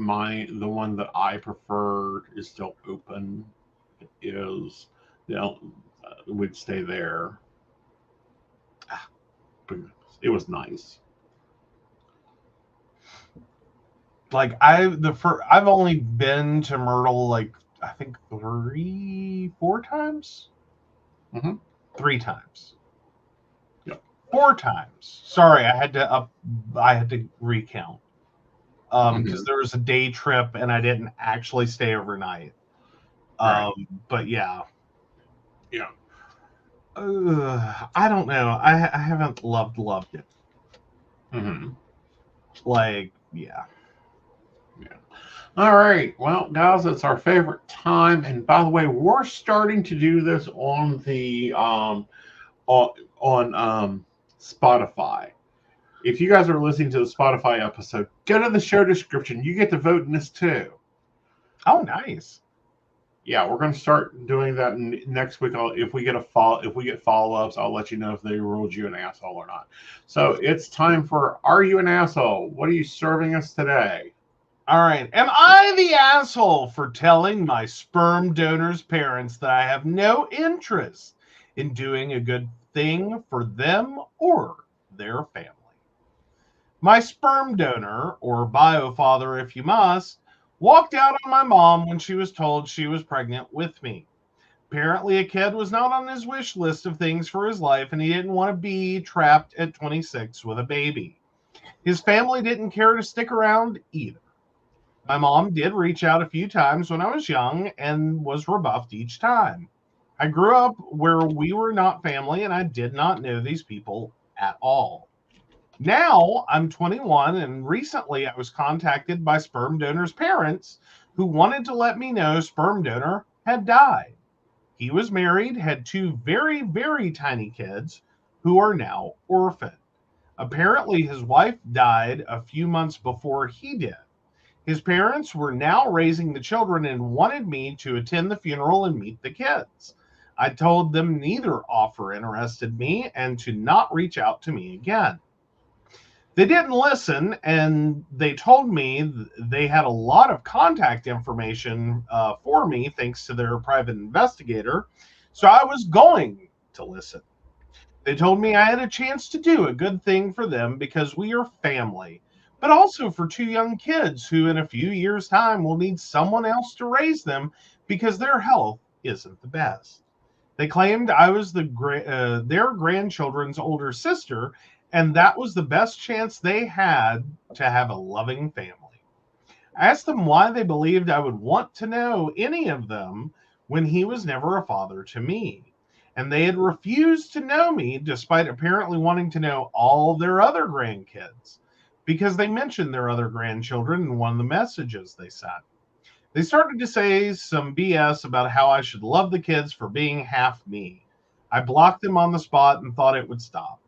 Speaker 1: the one that I preferred is still open. It is. We'd stay there. It was nice.
Speaker 2: I've only been to Myrtle I think 4 times. 3 times. 4 times. Sorry, I had to recount. Because there was a day trip and I didn't actually stay overnight. But yeah.
Speaker 1: Yeah.
Speaker 2: I don't know. I haven't loved it. Yeah.
Speaker 1: All right. Well, guys, it's our favorite time. And by the way, we're starting to do this on the on Spotify. If you guys are listening to the Spotify episode, go to the show description. You get to vote in this too.
Speaker 2: Oh, nice.
Speaker 1: Yeah, we're going to start doing that next week. If we get follow-ups, I'll let you know if they ruled you an asshole or not. So it's time for Are You an Asshole? What are you serving us today?
Speaker 2: All right. Am I the asshole for telling my sperm donor's parents that I have no interest in doing a good thing for them or their family? My sperm donor, or biofather if you must, walked out on my mom when she was told she was pregnant with me. Apparently, a kid was not on his wish list of things for his life, and he didn't want to be trapped at 26 with a baby. His family didn't care to stick around either. My mom did reach out a few times when I was young and was rebuffed each time. I grew up where we were not family, and I did not know these people at all. Now I'm 21, and recently I was contacted by sperm donor's parents who wanted to let me know sperm donor had died. He was married, had two very, very tiny kids who are now orphaned. Apparently, his wife died a few months before he did. His parents were now raising the children and wanted me to attend the funeral and meet the kids. I told them neither offer interested me and to not reach out to me again. They didn't listen, and they told me they had a lot of contact information for me thanks to their private investigator, so I was going to listen. They told me I had a chance to do a good thing for them because we are family, but also for two young kids who in a few years' time will need someone else to raise them because their health isn't the best. They claimed I was their grandchildren's older sister, and that was the best chance they had to have a loving family. I asked them why they believed I would want to know any of them when he was never a father to me. And they had refused to know me despite apparently wanting to know all their other grandkids because they mentioned their other grandchildren in one of the messages they sent. They started to say some BS about how I should love the kids for being half me. I blocked them on the spot and thought it would stop.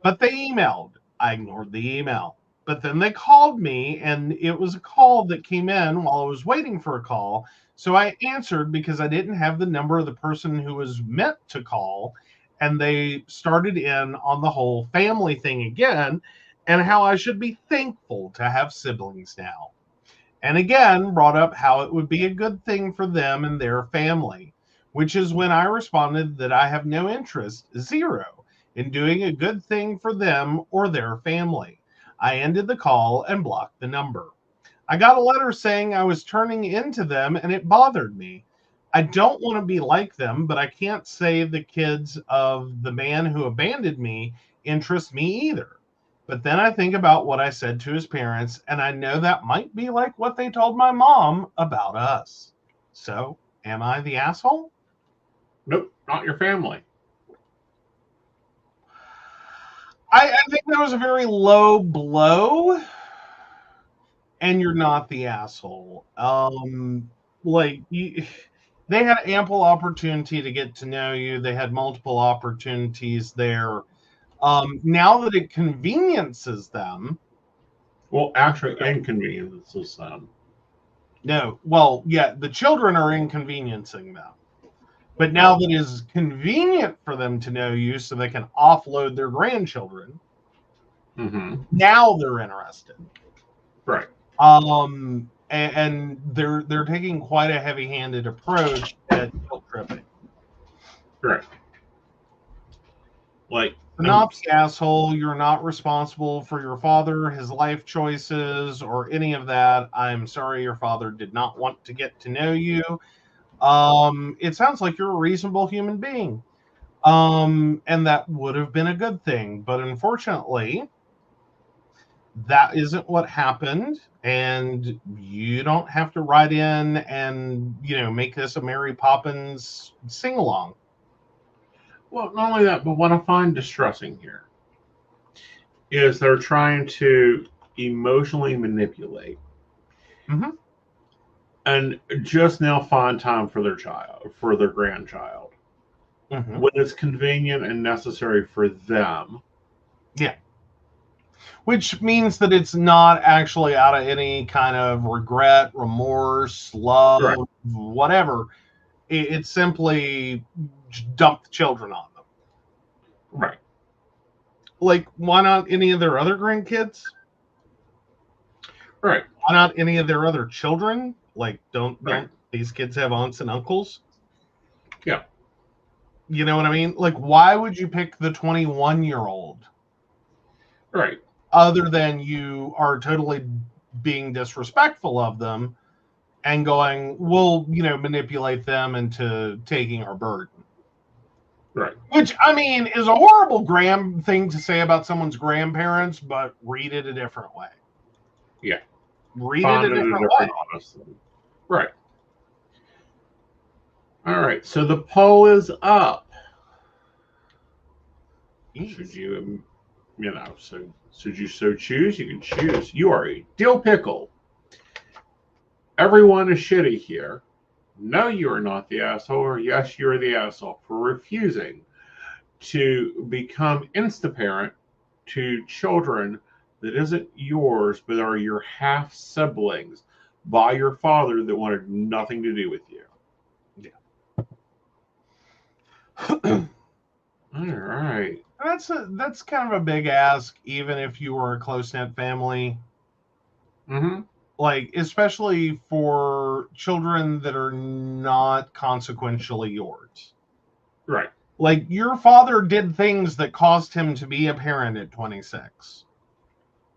Speaker 2: But they emailed. I ignored the email. But then they called me, and it was a call that came in while I was waiting for a call. So I answered because I didn't have the number of the person who was meant to call. And they started in on the whole family thing again and how I should be thankful to have siblings now. And again brought up how it would be a good thing for them and their family, which is when I responded that I have no interest, zero, in doing a good thing for them or their family. I ended the call and blocked the number. I got a letter saying I was turning into them and it bothered me. I don't want to be like them, but I can't say the kids of the man who abandoned me interest me either. But then I think about what I said to his parents, and I know that might be like what they told my mom about us. So, am I the asshole?
Speaker 1: Nope, not your family.
Speaker 2: I think that was a very low blow, and you're not the asshole. They had ample opportunity to get to know you. They had multiple opportunities there. Now that it conveniences them.
Speaker 1: Well, actually, inconveniences them.
Speaker 2: No, well, yeah, the children are inconveniencing them. But now that it is convenient for them to know you so they can offload their grandchildren, now they're interested.
Speaker 1: Right.
Speaker 2: And they're taking quite a heavy-handed approach at guilt tripping.
Speaker 1: Right. Like,
Speaker 2: Synopsis, asshole, you're not responsible for your father, his life choices, or any of that. I'm sorry your father did not want to get to know you. It sounds like you're a reasonable human being. And that would have been a good thing. But unfortunately, that isn't what happened. And you don't have to write in and, make this a Mary Poppins sing-along.
Speaker 1: Well, not only that, but what I find distressing here is they're trying to emotionally manipulate and just now find time for their child, for their grandchild, when it's convenient and necessary for them.
Speaker 2: Yeah. Which means that it's not actually out of any kind of regret, remorse, love, whatever. It's simply dump the children on them.
Speaker 1: Right.
Speaker 2: Like, why not any of their other grandkids?
Speaker 1: Right.
Speaker 2: Why not any of their other children? Like, don't
Speaker 1: Right.
Speaker 2: these kids have aunts and uncles?
Speaker 1: Yeah.
Speaker 2: You know what I mean? Like, why would you pick the 21-year-old
Speaker 1: Right.
Speaker 2: other than you are totally being disrespectful of them and going, we'll, manipulate them into taking our burden?
Speaker 1: Right.
Speaker 2: Which, I mean, is a horrible thing to say about someone's grandparents, but read it a different way.
Speaker 1: Yeah.
Speaker 2: Read it a different way.
Speaker 1: Honestly. Right. All right. So the poll is up. Should you, should you so choose? You can choose. You are a dill pickle. Everyone is shitty here. No, you are not the asshole, or yes, you're the asshole for refusing to become insta-parent to children that isn't yours, but are your half siblings by your father that wanted nothing to do with you.
Speaker 2: Yeah.
Speaker 1: All right.
Speaker 2: That's kind of a big ask, even if you were a close-knit family.
Speaker 1: Mm-hmm.
Speaker 2: Like, especially for children that are not consequentially yours.
Speaker 1: Right.
Speaker 2: Like, your father did things that caused him to be a parent at 26.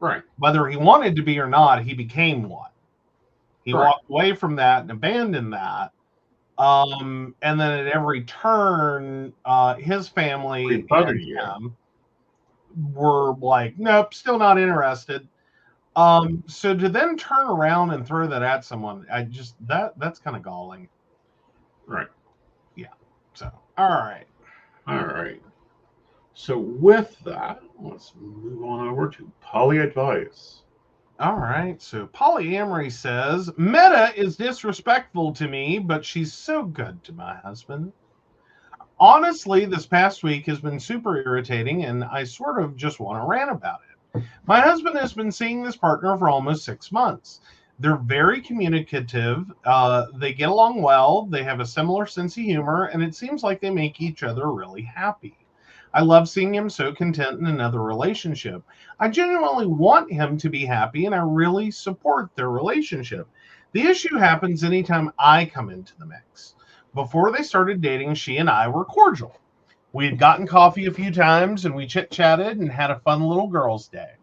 Speaker 1: Right.
Speaker 2: Whether he wanted to be or not, he became one. He walked away from that and abandoned that. And then at every turn, his family and him were like, nope, still not interested. So to then turn around and throw that at someone, that's kind of galling.
Speaker 1: Right.
Speaker 2: Yeah. So, all right.
Speaker 1: All right. So with that, let's move on over to poly-advice.
Speaker 2: All right. So polyamory says, Meta is disrespectful to me, but she's so good to my husband. Honestly, this past week has been super irritating, and I sort of just want to rant about it. My husband has been seeing this partner for almost 6 months. They're very communicative. They get along well. They have a similar sense of humor, and it seems like they make each other really happy. I love seeing him so content in another relationship. I genuinely want him to be happy, and I really support their relationship. The issue happens anytime I come into the mix. Before they started dating, she and I were cordial. We had gotten coffee a few times, and we chit-chatted and had a fun little girls' day.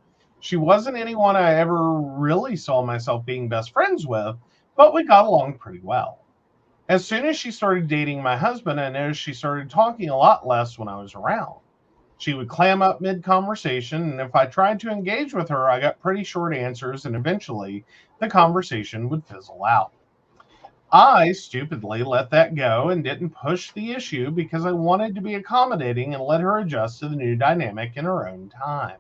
Speaker 2: She wasn't anyone I ever really saw myself being best friends with, but we got along pretty well. As soon as she started dating my husband, I noticed she started talking a lot less when I was around. She would clam up mid-conversation, and if I tried to engage with her, I got pretty short answers, and eventually the conversation would fizzle out. I stupidly let that go and didn't push the issue because I wanted to be accommodating and let her adjust to the new dynamic in her own time.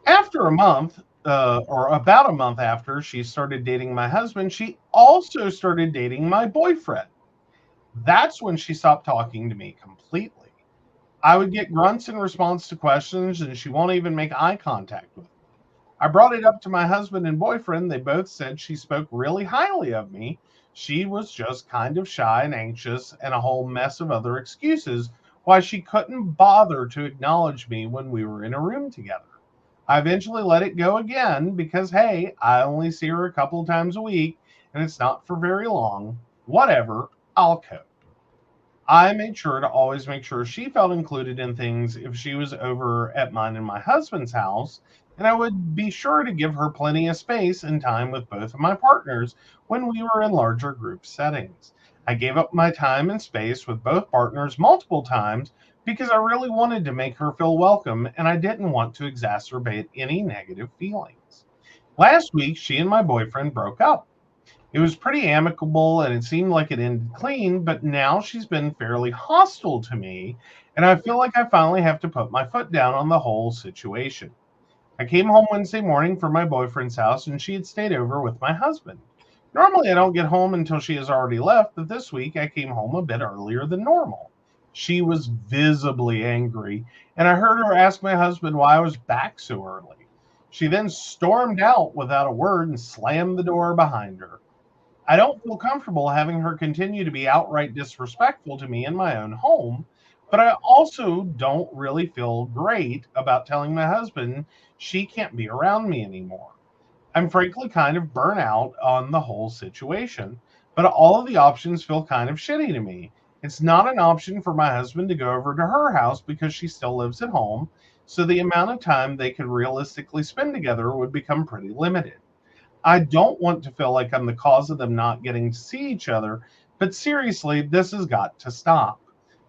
Speaker 2: After a month, or about a month after she started dating my husband, she also started dating my boyfriend. That's when she stopped talking to me completely. I would get grunts in response to questions, and she won't even make eye contact with me. I brought it up to my husband and boyfriend. They both said she spoke really highly of me. She was just kind of shy and anxious, and a whole mess of other excuses why she couldn't bother to acknowledge me when we were in a room together. I eventually let it go again because, hey, I only see her a couple of times a week, and it's not for very long. Whatever, I'll cope. I made sure to always make sure she felt included in things if she was over at mine and my husband's house, and I would be sure to give her plenty of space and time with both of my partners when we were in larger group settings. I gave up my time and space with both partners multiple times because I really wanted to make her feel welcome and I didn't want to exacerbate any negative feelings. Last week, she and my boyfriend broke up. It was pretty amicable and it seemed like it ended clean, but now she's been fairly hostile to me, and I feel like I finally have to put my foot down on the whole situation. I came home Wednesday morning from my boyfriend's house, and she had stayed over with my husband. Normally, I don't get home until she has already left, but this week I came home a bit earlier than normal. She was visibly angry, and I heard her ask my husband why I was back so early. She then stormed out without a word and slammed the door behind her. I don't feel comfortable having her continue to be outright disrespectful to me in my own home, but I also don't really feel great about telling my husband she can't be around me anymore. I'm frankly kind of burnt out on the whole situation, but all of the options feel kind of shitty to me. It's not an option for my husband to go over to her house because she still lives at home, so the amount of time they could realistically spend together would become pretty limited. I don't want to feel like I'm the cause of them not getting to see each other, but seriously, this has got to stop.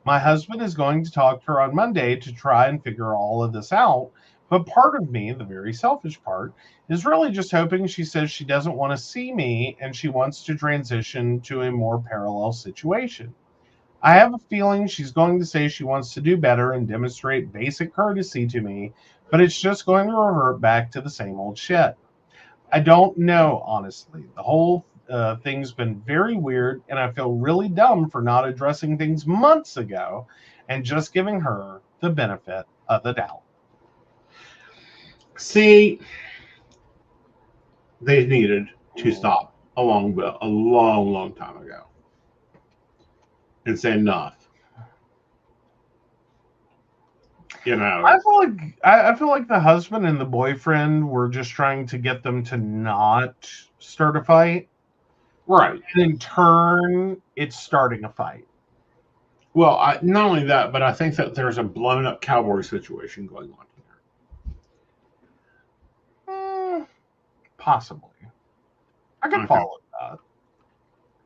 Speaker 2: My husband is going to talk to her on Monday to try and figure all of this out, but part of me, the very selfish part, is really just hoping she says she doesn't want to see me and she wants to transition to a more parallel situation. I have a feeling she's going to say she wants to do better and demonstrate basic courtesy to me, but it's just going to revert back to the same old shit. I don't know, honestly. The whole thing's been very weird, and I feel really dumb for not addressing things months ago and just giving her the benefit of the doubt.
Speaker 1: See, they needed to stop a long time ago and say enough. You know,
Speaker 2: I feel like the husband and the boyfriend were just trying to get them to not start a fight.
Speaker 1: right.
Speaker 2: And in turn, it's starting a fight.
Speaker 1: Well, not only that, but I think that there's a blown up cowboy situation going on here.
Speaker 2: Possibly. I can follow that.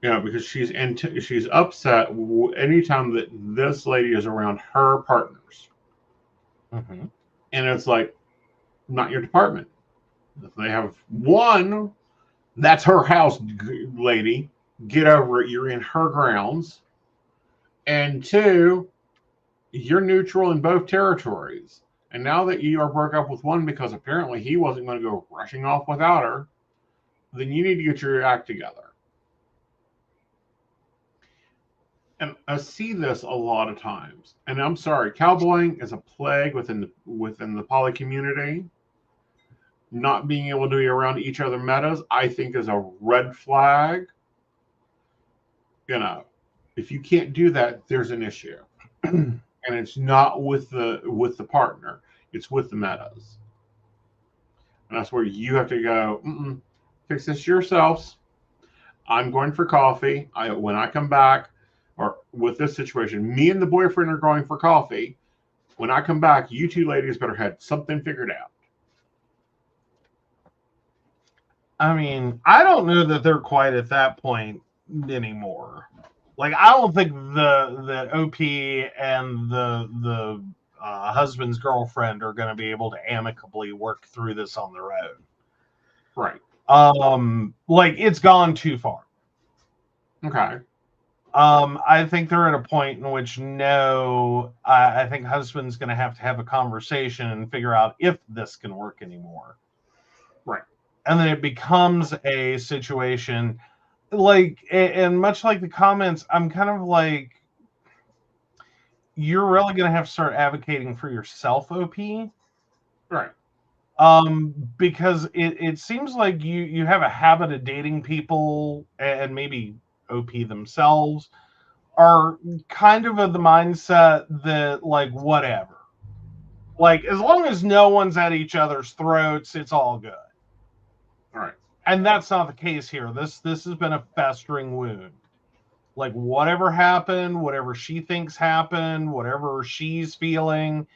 Speaker 1: Yeah, because she's upset anytime that this lady is around her partners.
Speaker 2: Mm-hmm.
Speaker 1: And it's like, not your department. If they have one, that's her house, lady. Get over it. You're in her grounds. And two, you're neutral in both territories. And now that you are broke up with one because apparently he wasn't going to go rushing off without her, then you need to get your act together. And I see this a lot of times. And I'm sorry, cowboying is a plague within the poly community. Not being able to be around each other metas, I think, is a red flag. You know, if you can't do that, there's an issue. And it's not with the partner, it's with the metas. And that's where you have to go, fix this yourselves. I'm going for coffee. When I come back, or with this situation, me and the boyfriend are going for coffee. When I come back, you two ladies better have something figured out.
Speaker 2: I mean, I don't know that they're quite at that point anymore. Like, I don't think the OP and the husband's girlfriend are going to be able to amicably work through this on their own.
Speaker 1: Right.
Speaker 2: Like, it's gone too far.
Speaker 1: Okay.
Speaker 2: I think they're at a point in which I think husband's going to have a conversation and figure out if this can work anymore.
Speaker 1: Right.
Speaker 2: And then it becomes a situation like, and much like the comments, I'm kind of like, you're really going to have to start advocating for yourself, OP.
Speaker 1: Right.
Speaker 2: Because it seems like you have a habit of dating people, and maybe OP themselves are kind of the mindset that, like, whatever. Like, as long as no one's at each other's throats, it's all good.
Speaker 1: All right.
Speaker 2: And that's not the case here. This has been a festering wound. Like, whatever happened, whatever she thinks happened, whatever she's feeling,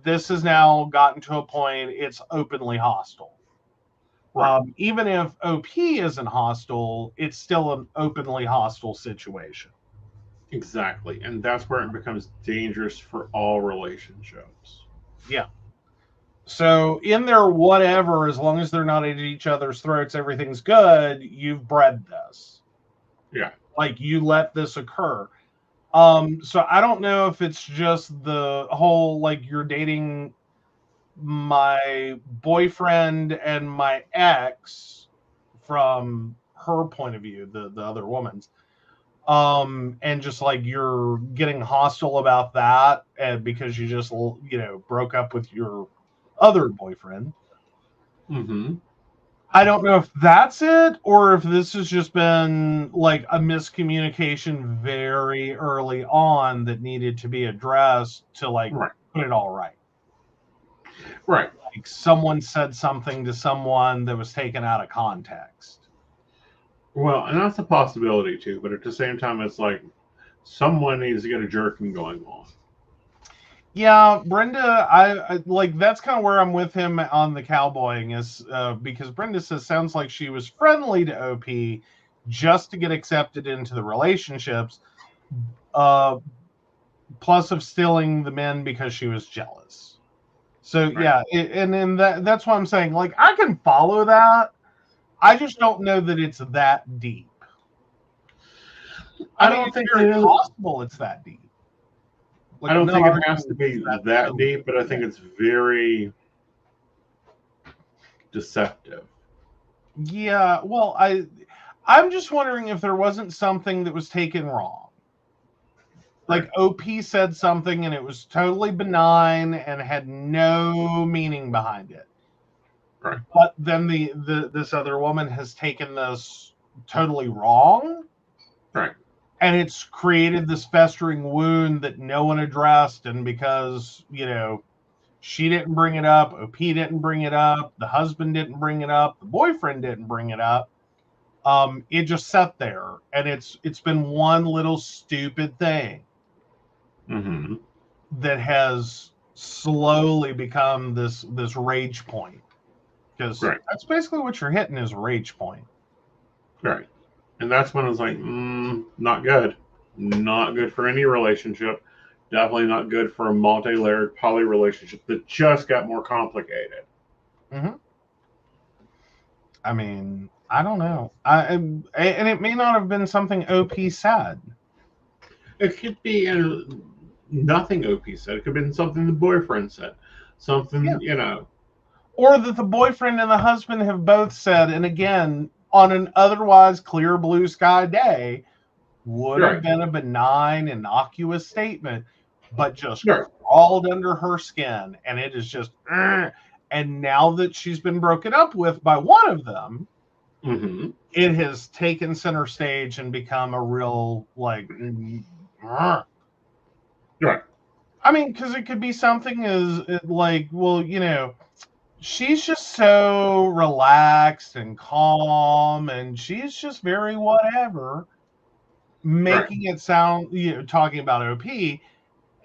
Speaker 2: this has now gotten to a point it's openly hostile. Right. Even if OP isn't hostile, it's still an openly hostile situation.
Speaker 1: Exactly. And that's where it becomes dangerous for all relationships.
Speaker 2: Yeah. So in their whatever, as long as they're not at each other's throats, everything's good, you've bred this.
Speaker 1: Yeah.
Speaker 2: Like, you let this occur. So I don't know if it's just the whole, like, you're dating my boyfriend and my ex from her point of view, the other woman's. And just like you're getting hostile about that, and because you just, broke up with your other boyfriend.
Speaker 1: Mm-hmm.
Speaker 2: I don't know if that's it, or if this has just been like a miscommunication very early on that needed to be addressed to, like,
Speaker 1: right.
Speaker 2: Put it all right.
Speaker 1: Right.
Speaker 2: someone said something to someone that was taken out of context.
Speaker 1: Well, and that's a possibility too, but at the same time, it's like someone needs to get a jerking going on.
Speaker 2: Yeah, Brenda, I like that's kind of where I'm with him on the cowboying is because Brenda says sounds like she was friendly to OP just to get accepted into the relationships, plus of stealing the men because she was jealous. So
Speaker 1: Right.
Speaker 2: yeah, and then that's why I'm saying like I can follow that. I just don't know that it's that deep.
Speaker 1: I
Speaker 2: mean,
Speaker 1: don't
Speaker 2: it's
Speaker 1: think
Speaker 2: very
Speaker 1: it is.
Speaker 2: possible it's that deep. Like,
Speaker 1: I
Speaker 2: I'm
Speaker 1: don't
Speaker 2: not
Speaker 1: think it
Speaker 2: arguing
Speaker 1: has to be
Speaker 2: that
Speaker 1: that
Speaker 2: so
Speaker 1: deep, but I think it's very deceptive.
Speaker 2: yeah. Well, I'm just wondering if there wasn't something that was taken wrong. Like
Speaker 1: Right.
Speaker 2: OP said something and it was totally benign and had no meaning behind it.
Speaker 1: Right.
Speaker 2: But then this other woman has taken this totally wrong.
Speaker 1: Right.
Speaker 2: And it's created this festering wound that no one addressed. And because, she didn't bring it up, OP didn't bring it up, the husband didn't bring it up, the boyfriend didn't bring it up. It just sat there, and it's been one little stupid thing
Speaker 1: Mm-hmm.
Speaker 2: that has slowly become this rage point. Because
Speaker 1: Right.
Speaker 2: that's basically what you're hitting is a rage point.
Speaker 1: Right. And that's when it's like, not good. Not good for any relationship. Definitely not good for a multi-layered poly relationship that just got more complicated.
Speaker 2: Mm-hmm. I mean, I don't know. And it may not have been something OP said.
Speaker 1: It could be nothing OP said. It could have been something the boyfriend said. Something,
Speaker 2: Yeah. Or that the boyfriend and the husband have both said, and again, on an otherwise clear blue sky day, would have
Speaker 1: Right.
Speaker 2: been a benign, innocuous statement, but just
Speaker 1: Right.
Speaker 2: crawled under her skin. And it is just, and now that she's been broken up with by one of them,
Speaker 1: Mm-hmm.
Speaker 2: it has taken center stage and become a real, like,
Speaker 1: Right.
Speaker 2: I mean, because it could be something as like, well, she's just so relaxed and calm, and she's just very whatever,
Speaker 1: Right.
Speaker 2: making it sound, talking about OP,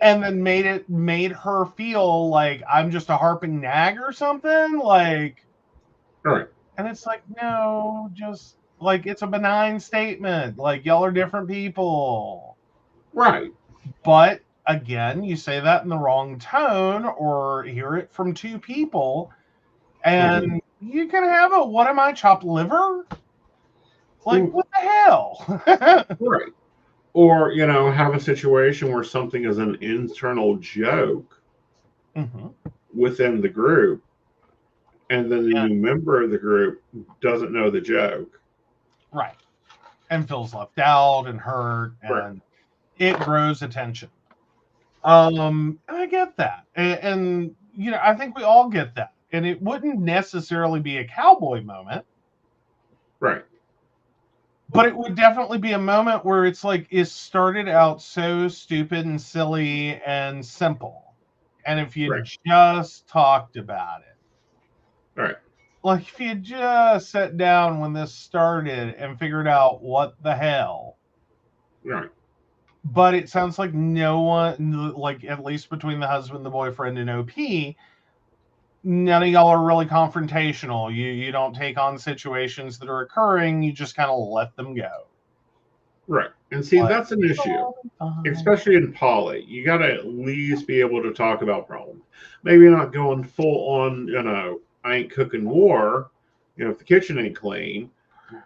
Speaker 2: and then made her feel like I'm just a harping nag or something, like,
Speaker 1: Right.
Speaker 2: and it's like, no, just like it's a benign statement, like y'all are different people.
Speaker 1: Right.
Speaker 2: But again, you say that in the wrong tone or hear it from two people, and
Speaker 1: Mm-hmm.
Speaker 2: you can have a what am I, chopped liver? Like,
Speaker 1: Well,
Speaker 2: what the hell?
Speaker 1: right. Or, have a situation where something is an internal joke
Speaker 2: Mm-hmm.
Speaker 1: within the group, and then the
Speaker 2: Yeah,
Speaker 1: new member of the group doesn't know the joke.
Speaker 2: right. And feels left out and hurt,
Speaker 1: Right.
Speaker 2: and it grows attention. And I get that. And I think we all get that. And it wouldn't necessarily be a cowboy moment,
Speaker 1: Right.
Speaker 2: but it would definitely be a moment where it's like it started out so stupid and silly and simple. And if you
Speaker 1: Right.
Speaker 2: just talked about it,
Speaker 1: Right.
Speaker 2: like if you just sat down when this started and figured out what the hell.
Speaker 1: Right.
Speaker 2: But it sounds like no one, like at least between the husband, the boyfriend, and OP, none of y'all are really confrontational. You don't take on situations that are occurring. You just kind of let them go.
Speaker 1: Right. And see,
Speaker 2: Like,
Speaker 1: that's an issue, especially in poly. You got to at least be able to talk about problems. Maybe not going full on, I ain't cooking war, if the kitchen ain't clean,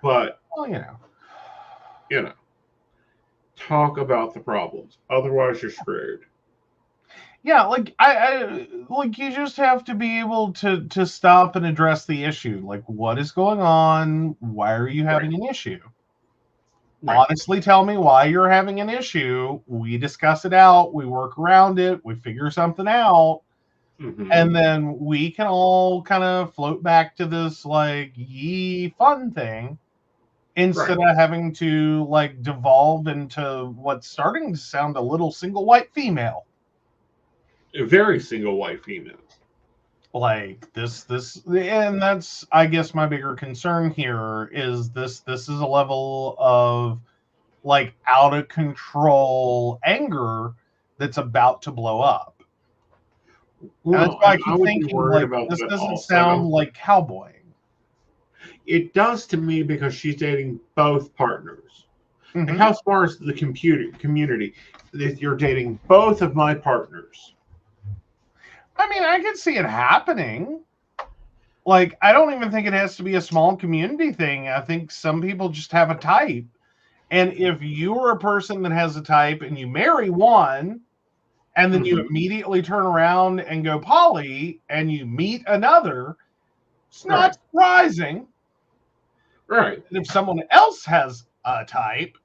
Speaker 1: but,
Speaker 2: well,
Speaker 1: you know, talk about the problems. Otherwise, you're screwed.
Speaker 2: yeah, like I like you just have to be able to stop and address the issue. Like, what is going on? Why are you
Speaker 1: Right.
Speaker 2: having an issue?
Speaker 1: Right.
Speaker 2: Honestly, tell me why you're having an issue. We discuss it out. We work around it. We figure something out.
Speaker 1: Mm-hmm.
Speaker 2: And then we can all kind of float back to this like ye fun thing instead
Speaker 1: Right.
Speaker 2: of having to like devolve into what's starting to sound a little single white female.
Speaker 1: A very single white female.
Speaker 2: Like this, and that's, I guess, my bigger concern here is this is a level of like out of control anger that's about to blow up. And that's why I keep
Speaker 1: would be
Speaker 2: thinking,
Speaker 1: worried
Speaker 2: like,
Speaker 1: about
Speaker 2: this
Speaker 1: that
Speaker 2: doesn't
Speaker 1: also.
Speaker 2: sound like cowboying.
Speaker 1: It does to me because she's dating both partners.
Speaker 2: Mhm.
Speaker 1: Like, how smart is the community that you're dating both of my partners?
Speaker 2: I mean, I could see it happening. Like, I don't even think it has to be a small community thing. I think some people just have a type. And if you're a person that has a type and you marry one, and then you immediately turn around and go poly and you meet another, it's not surprising.
Speaker 1: Right.
Speaker 2: If someone else has a type,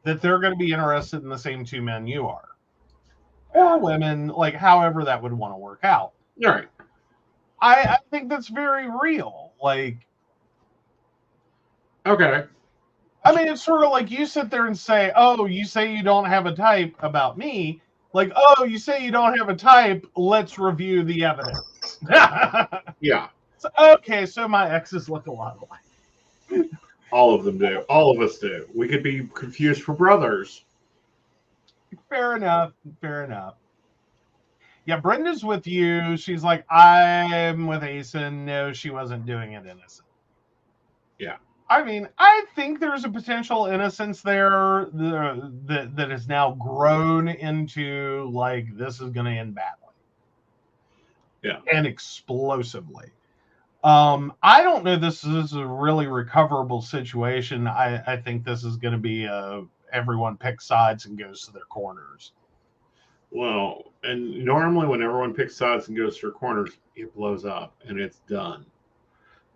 Speaker 2: that they're going to be interested in the same two men you are. Or women, like however that would want to work out.
Speaker 1: Right.
Speaker 2: I think that's very real. Like,
Speaker 1: okay.
Speaker 2: I mean, it's sort of like you sit there and say, oh, you say you don't have a type about me. Like, oh, you say you don't have a type. Let's review the evidence.
Speaker 1: Yeah.
Speaker 2: So, okay, so my exes look a lot alike.
Speaker 1: All of them do. All of us do. We could be confused for brothers.
Speaker 2: Fair enough. Fair enough. Yeah, Brenda's with you. She's like, I'm with Aeson. No, she wasn't doing it innocent.
Speaker 1: Yeah.
Speaker 2: I mean, I think there's a potential innocence there that has now grown into, like, this is going to end badly.
Speaker 1: Yeah.
Speaker 2: And explosively. I don't know this is a really recoverable situation. I think this is going to be everyone picks sides and goes to their corners.
Speaker 1: Well, and normally when everyone picks sides and goes to their corners, it blows up and it's done.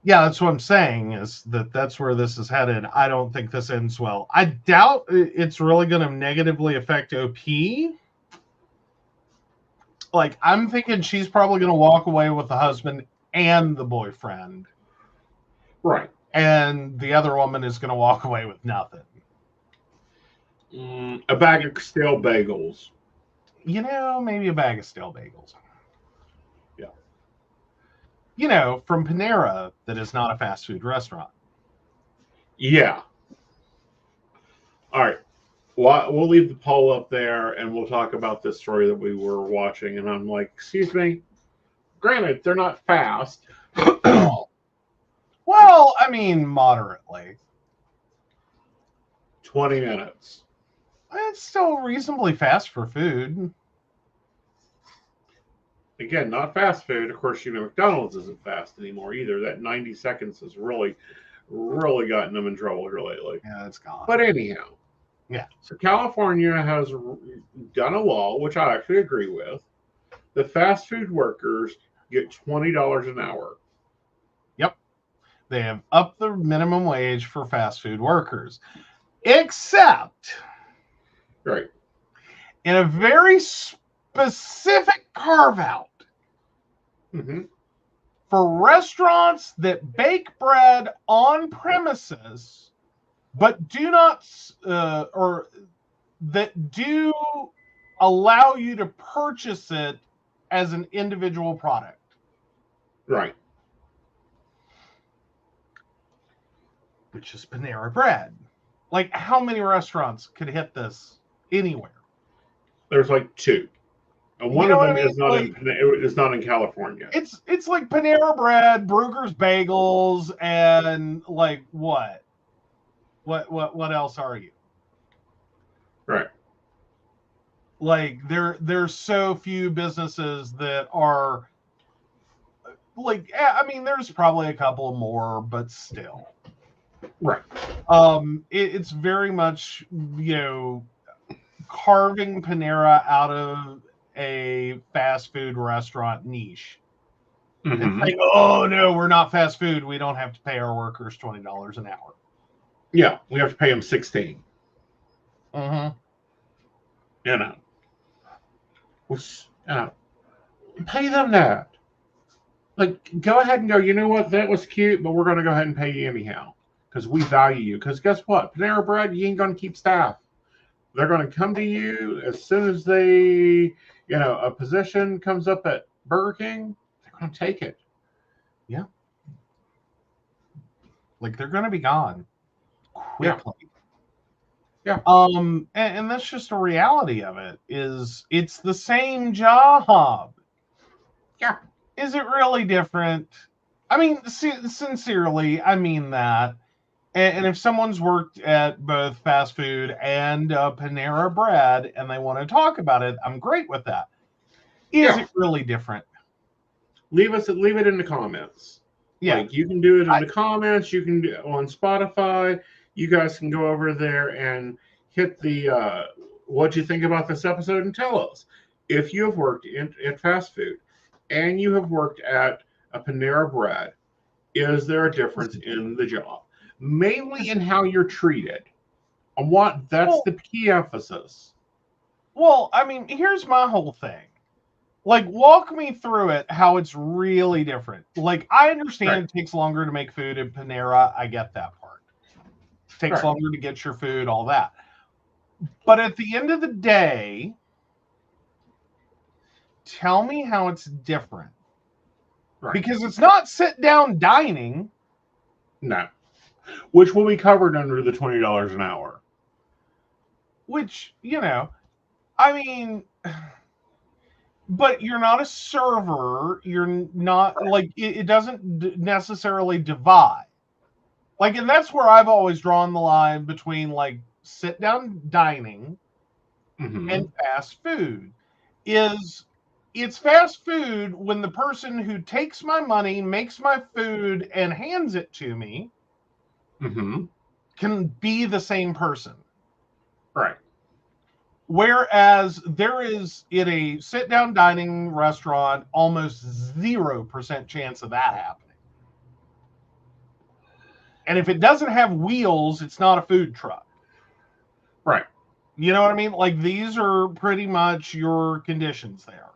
Speaker 2: Yeah, that's what I'm saying, is that's where this is headed. I don't think this ends well. I doubt it's really going to negatively affect OP. Like, I'm thinking she's probably going to walk away with the husband and the boyfriend.
Speaker 1: Right.
Speaker 2: And the other woman is going to walk away with nothing.
Speaker 1: A bag of stale bagels.
Speaker 2: You know, maybe a bag of stale bagels.
Speaker 1: Yeah.
Speaker 2: You know, from Panera, that is not a fast food restaurant.
Speaker 1: Yeah. All right. Well, we'll leave the poll up there and we'll talk about this story that we were watching. And I'm like, excuse me. Granted, they're not fast.
Speaker 2: Well, I mean, moderately.
Speaker 1: 20 minutes.
Speaker 2: It's still reasonably fast for food.
Speaker 1: Again, not fast food. Of course, McDonald's isn't fast anymore either. That 90 seconds has really gotten them in trouble here lately.
Speaker 2: Yeah, it's gone.
Speaker 1: But anyhow.
Speaker 2: Yeah.
Speaker 1: So California has done a law, which I actually agree with. The fast food workers get $20 an hour.
Speaker 2: Yep. They have upped the minimum wage for fast food workers. Except,
Speaker 1: right,
Speaker 2: in a very specific carve-out for restaurants that bake bread on premises, but do not, or that do allow you to purchase it as an individual product.
Speaker 1: Right.
Speaker 2: Which is Panera Bread. Like, how many restaurants could hit this anywhere?
Speaker 1: There's like 2. And one of them is not in California.
Speaker 2: It's like Panera Bread, Bruegger's Bagels, and like what? What else are you?
Speaker 1: Right.
Speaker 2: Like, there's so few businesses that are like, I mean, there's probably a couple more, but still.
Speaker 1: Right.
Speaker 2: It's very much, carving Panera out of a fast food restaurant niche. And saying, oh no, we're not fast food. We don't have to pay our workers $20 an hour.
Speaker 1: Yeah, we have to pay them 16. Pay them that. Like, go ahead and go, you know what, that was cute, but we're going to go ahead and pay you anyhow. Because we value you. Because guess what? Panera Bread, you ain't going to keep staff. They're going to come to you as soon as they, a position comes up at Burger King, they're going to take it.
Speaker 2: Like they're going to be gone quickly.
Speaker 1: Yeah.
Speaker 2: And that's just a reality of it. Is it's the same job?
Speaker 1: Yeah.
Speaker 2: Is it really different? I mean, sincerely, I mean that. And if someone's worked at both fast food and Panera Bread and they want to talk about it, I'm great with that. Is it really different?
Speaker 1: Leave it in the comments.
Speaker 2: Yeah.
Speaker 1: Like you can do it in the comments. You can do it on Spotify. You guys can go over there and hit the what you think about this episode and tell us. If you have worked at fast food and you have worked at a Panera Bread, is there a difference in the job? Mainly in how you're treated. That's the key emphasis.
Speaker 2: Well, I mean, here's my whole thing. Like, walk me through it, how it's really different. Like, I understand it takes longer to make food in Panera. I get that part. It takes longer to get your food, all that. But at the end of the day, tell me how it's different. Because it's not sit-down dining.
Speaker 1: No. Which will be covered under the $20 an hour.
Speaker 2: Which, you know, I mean, but you're not a server. You're not, like, it doesn't necessarily divide. Like, and that's where I've always drawn the line between, like, sit-down dining and fast food. It's fast food when the person who takes my money, makes my food, and hands it to me can be the same person.
Speaker 1: Right.
Speaker 2: Whereas there is, in a sit-down dining restaurant, almost 0% chance of that happening. And if it doesn't have wheels, it's not a food truck.
Speaker 1: Right.
Speaker 2: You know what I mean? Like, these are pretty much your conditions there.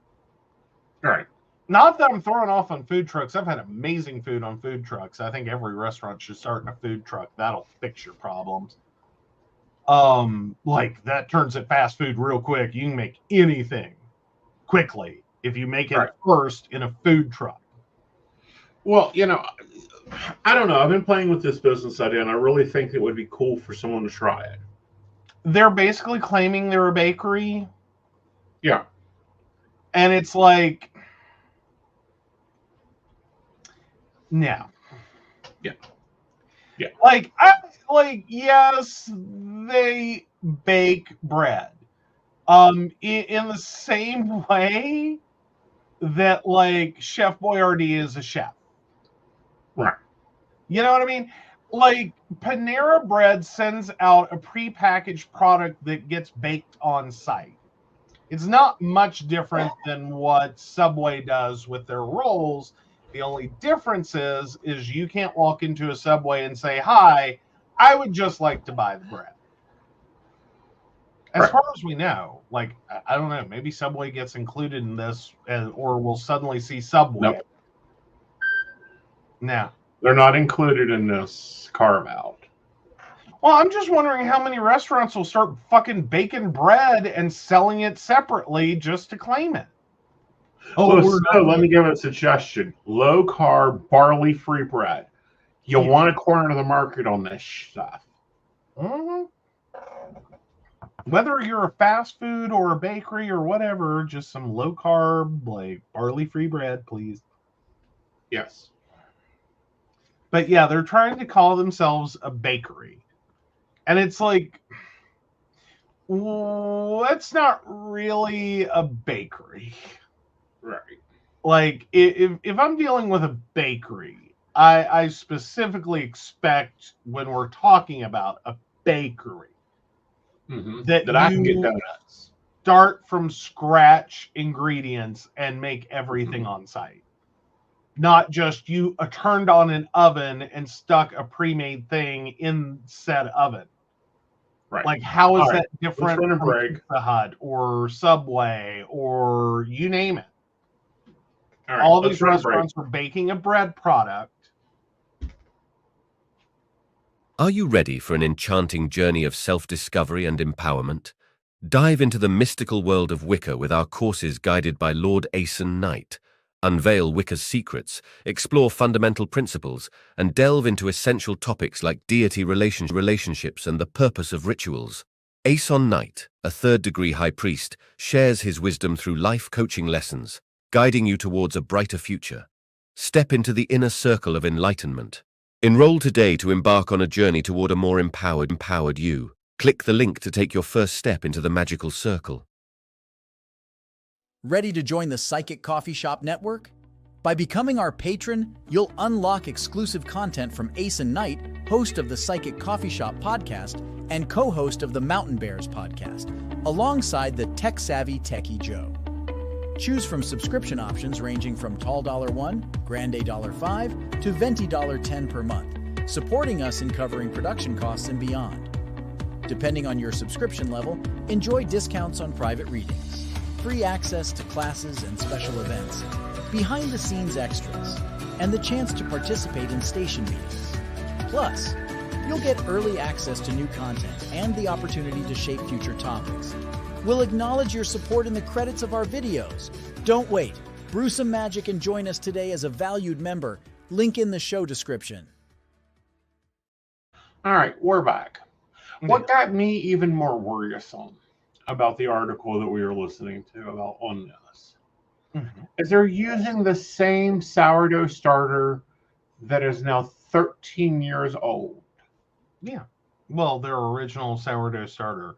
Speaker 1: Right.
Speaker 2: Not that I'm throwing off on food trucks. I've had amazing food on food trucks. I think every restaurant should start in a food truck. That'll fix your problems. Like, that turns it fast food real quick. You can make anything quickly if you make it first in a food truck.
Speaker 1: Well, you know, I don't know. I've been playing with this business idea, and I really think it would be cool for someone to try it.
Speaker 2: They're basically claiming they're a bakery.
Speaker 1: Yeah.
Speaker 2: And it's like, no.
Speaker 1: Yeah.
Speaker 2: Like, yes, they bake bread. In the same way that, like, Chef Boyardee is a chef.
Speaker 1: Right.
Speaker 2: You know what I mean? Like, Panera Bread sends out a prepackaged product that gets baked on site. It's not much different than what Subway does with their rolls. The only difference is you can't walk into a Subway and say, "Hi, I would just like to buy the bread." As far as we know, like, I don't know, maybe Subway gets included in this, or we'll suddenly see Subway.
Speaker 1: Nope.
Speaker 2: No.
Speaker 1: They're not included in this carve-out.
Speaker 2: Well, I'm just wondering how many restaurants will start fucking baking bread and selling it separately just to claim it.
Speaker 1: Let me give a suggestion. Low-carb, barley-free bread. You want to corner the market on this stuff.
Speaker 2: Whether you're a fast food or a bakery or whatever, just some low-carb, like, barley-free bread, please.
Speaker 1: Yes.
Speaker 2: But yeah, they're trying to call themselves a bakery. And it's like, that's not really a bakery.
Speaker 1: Right.
Speaker 2: Like, if I'm dealing with a bakery, I specifically expect, when we're talking about a bakery, that
Speaker 1: I can get donuts.
Speaker 2: Start from scratch ingredients and make everything on site. Not just you turned on an oven and stuck a pre-made thing in said oven.
Speaker 1: Right.
Speaker 2: Like, how is that different from Pizza Hut or Subway or you name it? All these restaurants are baking a bread product.
Speaker 3: Are you ready for an enchanting journey of self-discovery and empowerment? Dive into the mystical world of Wicca with our courses guided by Lord Aeson Knight, Unveil Wicca's secrets, explore fundamental principles, and delve into essential topics like deity relationships and the purpose of rituals. Aeson Knight, a third-degree high priest, shares his wisdom through life coaching lessons, guiding you towards a brighter future. Step into the inner circle of enlightenment. Enroll today to embark on a journey toward a more empowered you. Click the link to take your first step into the magical circle.
Speaker 4: Ready to join the Psychic Coffee Shop Network? By becoming our patron, you'll unlock exclusive content from Aeson Knight, host of the Psychic Coffee Shop podcast and co-host of the Mountain Bears podcast, alongside the tech-savvy Techie Joe. Choose from subscription options ranging from Tall $1, Grande $5, to Venti $10 per month, supporting us in covering production costs and beyond. Depending on your subscription level, enjoy discounts on private readings, free access to classes and special events, behind-the-scenes extras, and the chance to participate in station meetings. Plus, you'll get early access to new content and the opportunity to shape future topics. We'll acknowledge your support in the credits of our videos. Don't wait. Brew some magic and join us today as a valued member. Link in the show description.
Speaker 1: All right, we're back. What got me even more worrisome about the article that we were listening to about on this is they're using the same sourdough starter that is now 13 years old.
Speaker 2: Yeah. Well, their original sourdough starter.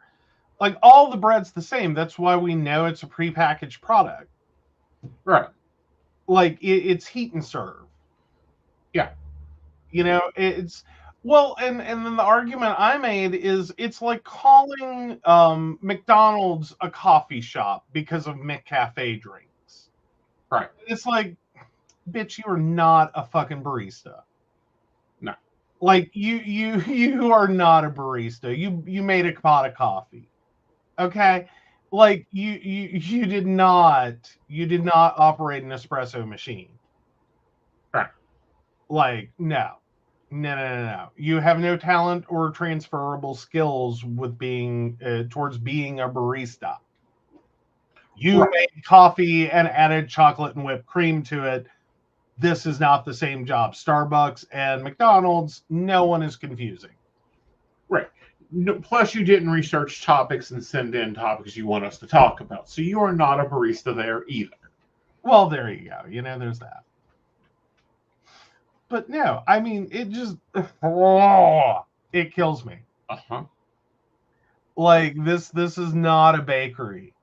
Speaker 2: Like, all the bread's the same. That's why we know it's a prepackaged product.
Speaker 1: Right.
Speaker 2: Like, it's heat and serve.
Speaker 1: Yeah.
Speaker 2: You know, it's... Well, and then the argument I made is it's like calling McDonald's a coffee shop because of McCafe drinks.
Speaker 1: Right.
Speaker 2: It's like, bitch, you are not a fucking barista.
Speaker 1: No.
Speaker 2: Like, you are not a barista. You made a pot of coffee. Okay? Like, you did not operate an espresso machine.
Speaker 1: Right.
Speaker 2: Like, no. No. You have no talent or transferable skills with being towards being a barista. You made coffee and added chocolate and whipped cream to it. This is not the same job. Starbucks and McDonald's, no one is confusing.
Speaker 1: Right. No, plus, you didn't research topics and send in topics you want us to talk about. So you are not a barista there either.
Speaker 2: Well, there you go. You know, there's that. But no, I mean, it just, it kills me.
Speaker 1: Uh-huh.
Speaker 2: Like, this is not a bakery.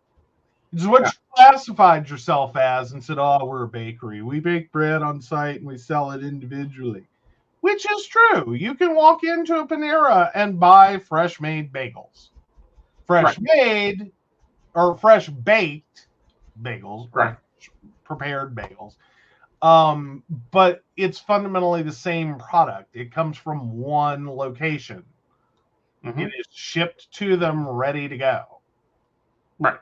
Speaker 2: It's what you classified yourself as and said, oh, we're a bakery. We bake bread on site and we sell it individually. Which is true. You can walk into a Panera and buy fresh-made bagels. Fresh-made or fresh-baked bagels.
Speaker 1: Right.
Speaker 2: Prepared bagels. But it's fundamentally the same product. It comes from one location.
Speaker 1: Mm-hmm.
Speaker 2: It is shipped to them ready to go.
Speaker 1: Right.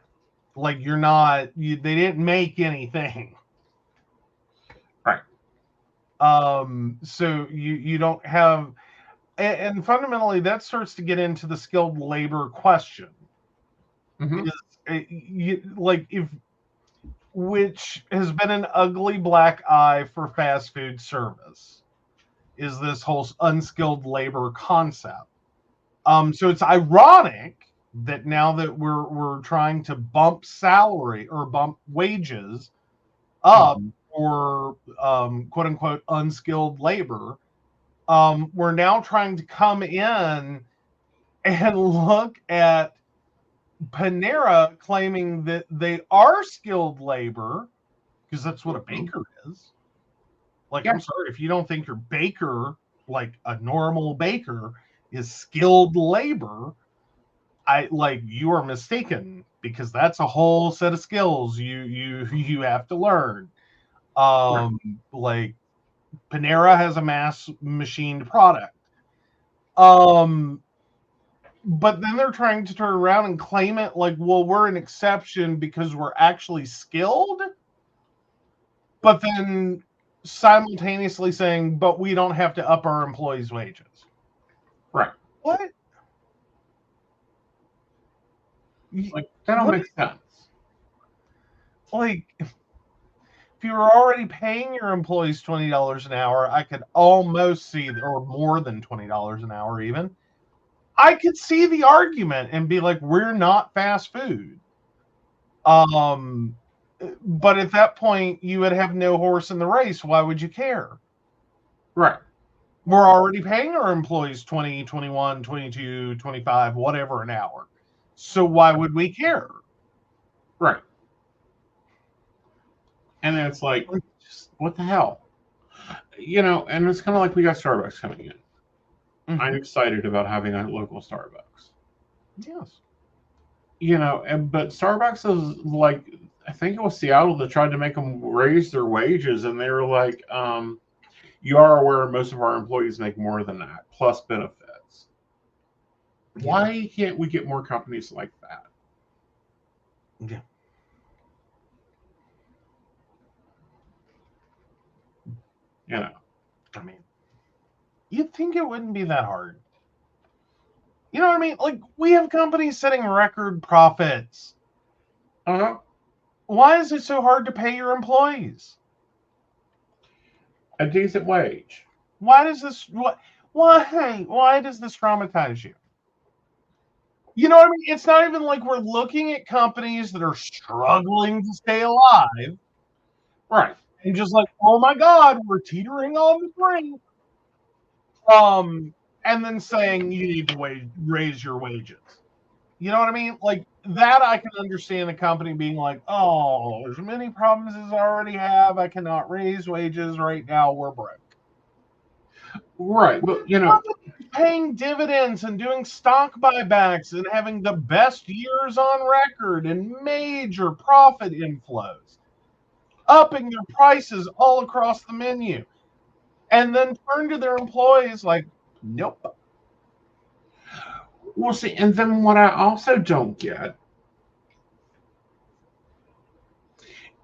Speaker 2: Like, you're not, they didn't make anything.
Speaker 1: Right.
Speaker 2: So you don't have, and fundamentally that starts to get into the skilled labor question.
Speaker 1: Mm-hmm.
Speaker 2: Which has been an ugly black eye for fast food service, is this whole unskilled labor concept. So it's ironic that now that we're trying to bump salary or bump wages up for quote unquote unskilled labor, we're now trying to come in and look at Panera claiming that they are skilled labor, because that's what a baker is. Like, I'm sorry, if you don't think your baker, like a normal baker, is skilled labor, you are mistaken, because that's a whole set of skills you have to learn. Like, Panera has a mass machined product. But then they're trying to turn around and claim it like, well, we're an exception because we're actually skilled. But then simultaneously saying, but we don't have to up our employees' wages.
Speaker 1: Right.
Speaker 2: What?
Speaker 1: Like, that don't make sense.
Speaker 2: Like, if if you were already paying your employees $20 an hour, I could almost see, or more than $20 an hour even, I could see the argument and be like, we're not fast food. But at that point, you would have no horse in the race. Why would you care?
Speaker 1: Right.
Speaker 2: We're already paying our employees 20, 21, 22, 25, whatever an hour. So why would we care?
Speaker 1: Right. And then it's like, what the hell? You know, and it's kind of like we got Starbucks coming in.
Speaker 2: Mm-hmm.
Speaker 1: I'm excited about having a local Starbucks.
Speaker 2: Yes.
Speaker 1: You know, but Starbucks is like, I think it was Seattle that tried to make them raise their wages, and they were like, you are aware most of our employees make more than that, plus benefits. Yeah. Why can't we get more companies like that?
Speaker 2: Yeah.
Speaker 1: You know,
Speaker 2: I mean, you'd think it wouldn't be that hard. You know what I mean? Like, we have companies setting record profits.
Speaker 1: Uh-huh.
Speaker 2: Why is it so hard to pay your employees
Speaker 1: a decent wage?
Speaker 2: Why does this why does this traumatize you? You know what I mean? It's not even like we're looking at companies that are struggling to stay alive.
Speaker 1: Right.
Speaker 2: And just like, oh my God, we're teetering on the brink. And then saying you need to raise your wages. You know what I mean? Like that, I can understand a company being like, oh, there's many problems as I already have. I cannot raise wages right now. We're broke.
Speaker 1: Right. But, you know,
Speaker 2: paying dividends and doing stock buybacks and having the best years on record and major profit inflows, upping their prices all across the menu, and then turn to their employees like, nope.
Speaker 1: Well, see, and then what I also don't get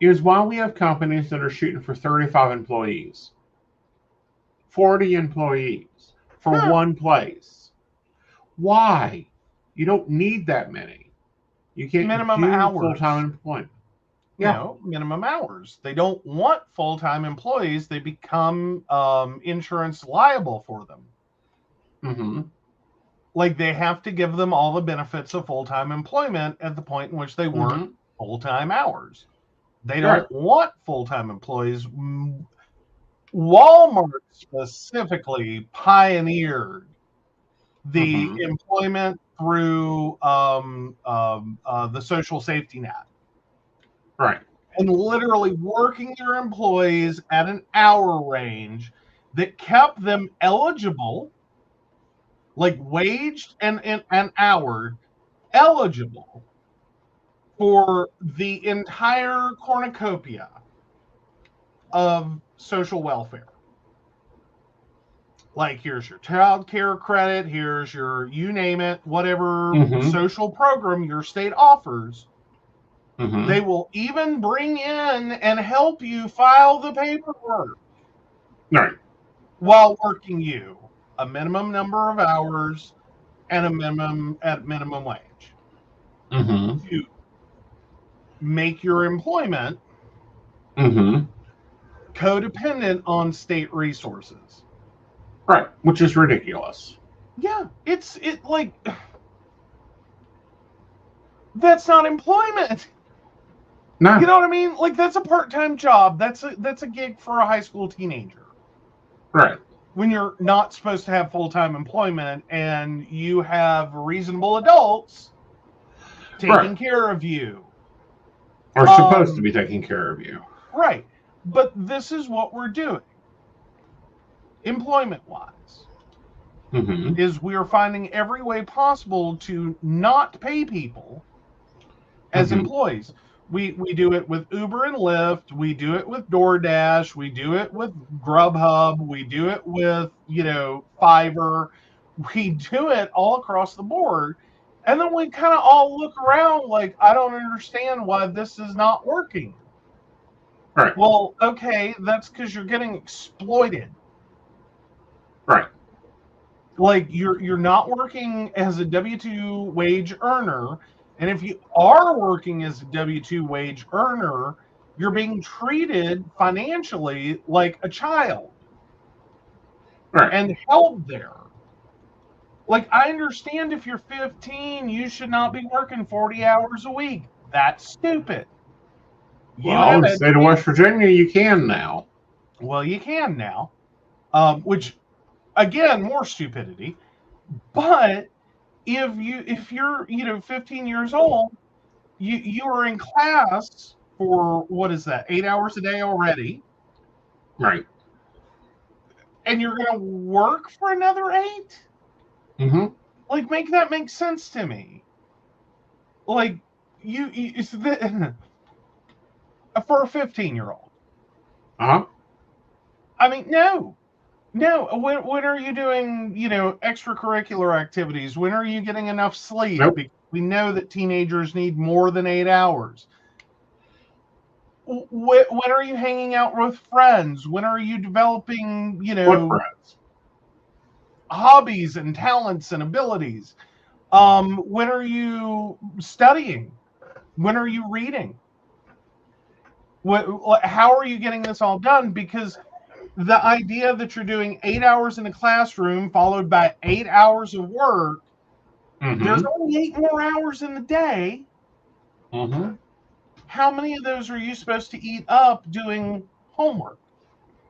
Speaker 1: is why we have companies that are shooting for 35 employees, 40 employees for one place. Why? You don't need that many. You can't
Speaker 2: minimum
Speaker 1: do
Speaker 2: hours.
Speaker 1: Full-time employment.
Speaker 2: Yeah. No, minimum hours. They don't want full-time employees. They become insurance liable for them.
Speaker 1: Mm-hmm.
Speaker 2: Like they have to give them all the benefits of full-time employment at the point in which they work full-time hours. They don't want full-time employees. Walmart specifically pioneered the employment through the social safety net.
Speaker 1: Right.
Speaker 2: And literally working their employees at an hour range that kept them eligible, like waged and hour eligible for the entire cornucopia of social welfare. Like here's your child care credit, here's your you name it, whatever social program your state offers. They will even bring in and help you file the paperwork.
Speaker 1: Right.
Speaker 2: While working you a minimum number of hours and a minimum wage. To make your employment codependent on state resources.
Speaker 1: Right, which is ridiculous.
Speaker 2: Yeah, it's like that's not employment.
Speaker 1: No.
Speaker 2: You know what I mean? Like that's a part-time job. That's a gig for a high school teenager.
Speaker 1: Right.
Speaker 2: When you're not supposed to have full-time employment and you have reasonable adults taking care of you.
Speaker 1: Or supposed to be taking care of you.
Speaker 2: Right. But this is what we're doing. Employment-wise. Is we're finding every way possible to not pay people as employees. We do it with Uber and Lyft. We do it with DoorDash. We do it with Grubhub. We do it with, Fiverr. We do it all across the board. And then we kind of all look around like, I don't understand why this is not working.
Speaker 1: Right.
Speaker 2: Well, okay, that's because you're getting exploited.
Speaker 1: Right.
Speaker 2: Like you're not working as a W-2 wage earner. And if you are working as a W-2 wage earner, you're being treated financially like a child
Speaker 1: Right.
Speaker 2: and held there. Like, I understand if you're 15, you should not be working 40 hours a week. That's stupid.
Speaker 1: Well, in the state of West Virginia, you can now.
Speaker 2: Well, you can now, which, again, more stupidity. But if you're 15 years old, you are in class for, what is that, 8 hours a day already,
Speaker 1: Right.
Speaker 2: and you're going to work for another 8?
Speaker 1: Mm-hmm.
Speaker 2: Like, make that make sense to me. Like, it's for a 15-year-old.
Speaker 1: Uh-huh.
Speaker 2: I mean, no. When are you doing, extracurricular activities? When are you getting enough sleep?
Speaker 1: Nope.
Speaker 2: Because we know that teenagers need more than 8 hours. When are you hanging out with friends? When are you developing,
Speaker 1: What friends?
Speaker 2: hobbies and talents and abilities? When are you studying? When are you reading? How are you getting this all done? Because the idea that you're doing 8 hours in a classroom followed by 8 hours of work, there's only 8 more hours in the day.
Speaker 1: Mm-hmm.
Speaker 2: How many of those are you supposed to eat up doing homework?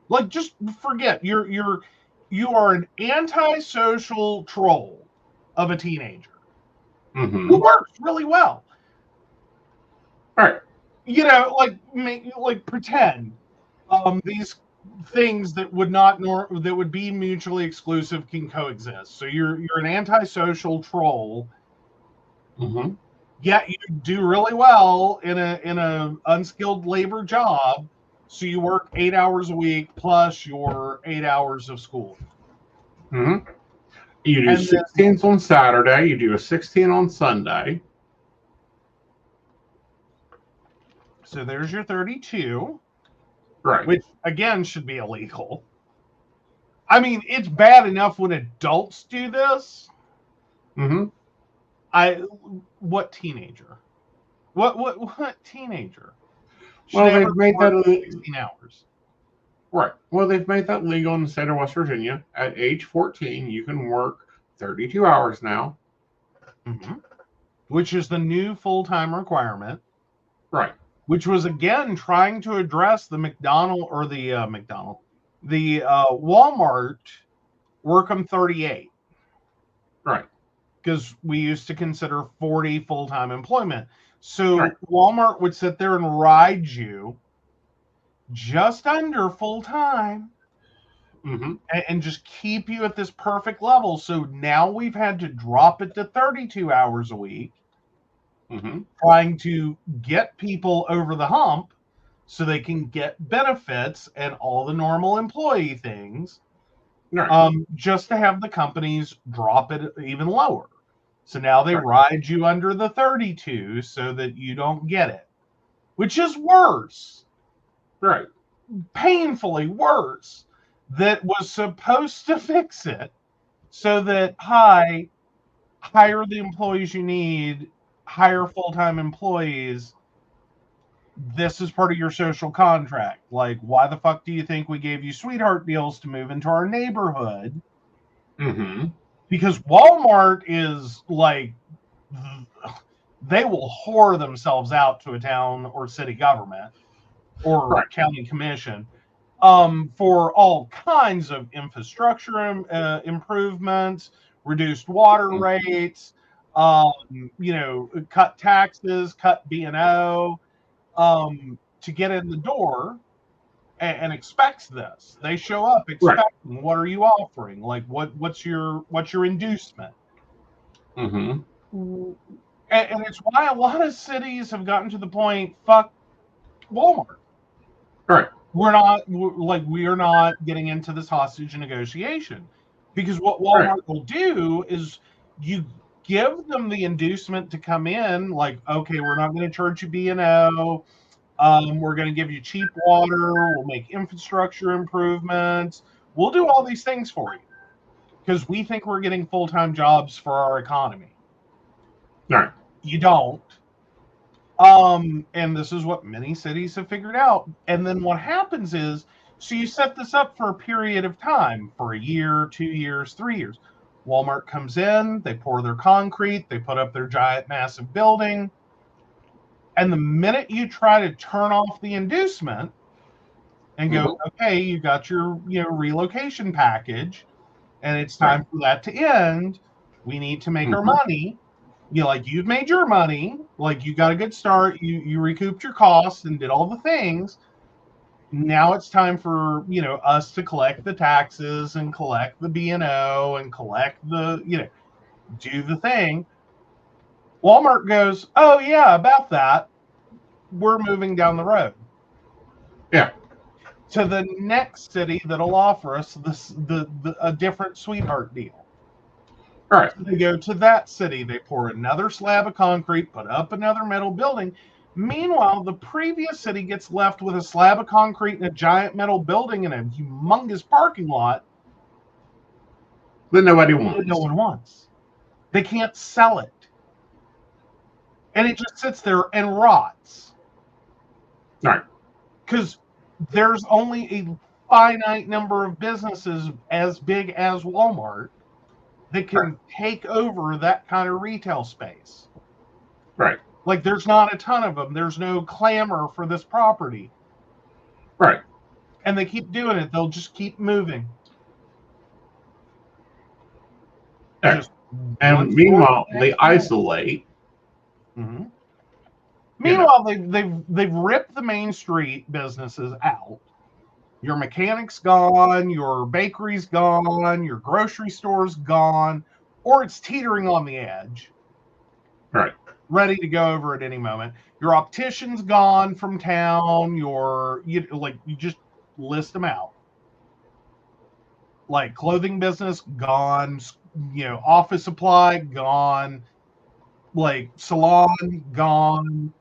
Speaker 2: Like, just forget. You are an antisocial troll of a teenager who works really well.
Speaker 1: Right.
Speaker 2: Like pretend these things that would be mutually exclusive can coexist. So you're an antisocial troll.
Speaker 1: Mm-hmm.
Speaker 2: Yet you do really well in a unskilled labor job. So you work 8 hours a week plus your 8 hours of school.
Speaker 1: Mm-hmm. You do
Speaker 2: And
Speaker 1: 16s on Saturday. You do a 16 on Sunday.
Speaker 2: So there's your 32.
Speaker 1: Right.
Speaker 2: Which, again, should be illegal. I mean, it's bad enough when adults do this.
Speaker 1: Mm-hmm.
Speaker 2: What teenager? What teenager?
Speaker 1: Well, they've made that
Speaker 2: 16 hours.
Speaker 1: Right. Well, they've made that legal in the state of West Virginia. At age 14, you can work 32 hours now.
Speaker 2: Mm-hmm. Which is the new full-time requirement.
Speaker 1: Right.
Speaker 2: Which was, again, trying to address the Walmart work them 38.
Speaker 1: Right.
Speaker 2: Because we used to consider 40 full-time employment. So
Speaker 1: Right.
Speaker 2: Walmart would sit there and ride you just under full-time and just keep you at this perfect level. So now we've had to drop it to 32 hours a week, trying to get people over the hump so they can get benefits and all the normal employee things, just to have the companies drop it even lower. So now they ride you under the 32 so that you don't get it, which is worse.
Speaker 1: Right.
Speaker 2: Painfully worse. That was supposed to fix it so that, hire the employees you need, hire full-time employees. This is part of your social contract. Like, why the fuck do you think we gave you sweetheart deals to move into our neighborhood? Because Walmart is like, they will whore themselves out to a town or city government or county commission for all kinds of infrastructure improvements, reduced water rates, cut taxes, cut B&O, to get in the door and expects this. They show up expecting, what are you offering? Like, what's your inducement? And it's why a lot of cities have gotten to the point, fuck Walmart.
Speaker 1: Right.
Speaker 2: We are not getting into this hostage negotiation, because what Walmart will do is you give them the inducement to come in, like, okay, we're not going to charge you B&O. We're going to give you cheap water. We'll make infrastructure improvements. We'll do all these things for you because we think we're getting full-time jobs for our economy.
Speaker 1: Right.
Speaker 2: You don't. And this is what many cities have figured out. And then what happens is, so you set this up for a period of time, for a year, 2 years, 3 years. Walmart comes in, they pour their concrete, they put up their giant, massive building. And the minute you try to turn off the inducement and go, okay, you got your relocation package, and it's time for that to end. We need to make our money. You've made your money, like you got a good start, you recouped your costs and did all the things. Now it's time for us to collect the taxes and collect the B&O and collect the do the thing. Walmart goes, oh yeah, about that. We're moving down the road.
Speaker 1: Yeah.
Speaker 2: To the next city that'll offer us a different sweetheart deal.
Speaker 1: All right.
Speaker 2: They go to that city, they pour another slab of concrete, put up another metal building. Meanwhile, the previous city gets left with a slab of concrete and a giant metal building and a humongous parking lot
Speaker 1: that nobody wants.
Speaker 2: That no one wants. They can't sell it. And it just sits there and rots.
Speaker 1: All right.
Speaker 2: Because there's only a finite number of businesses as big as Walmart that can take over that kind of retail space.
Speaker 1: Right.
Speaker 2: Like, there's not a ton of them. There's no clamor for this property.
Speaker 1: Right.
Speaker 2: And they keep doing it. They'll just keep moving.
Speaker 1: And meanwhile, they isolate.
Speaker 2: Mm-hmm. Meanwhile, they've ripped the Main Street businesses out. Your mechanic's gone, your bakery's gone, your grocery store's gone, or it's teetering on the edge.
Speaker 1: Right.
Speaker 2: Ready to go over at any moment. Your optician's gone from town. You just list them out. Like clothing business gone, office supply gone, like salon gone.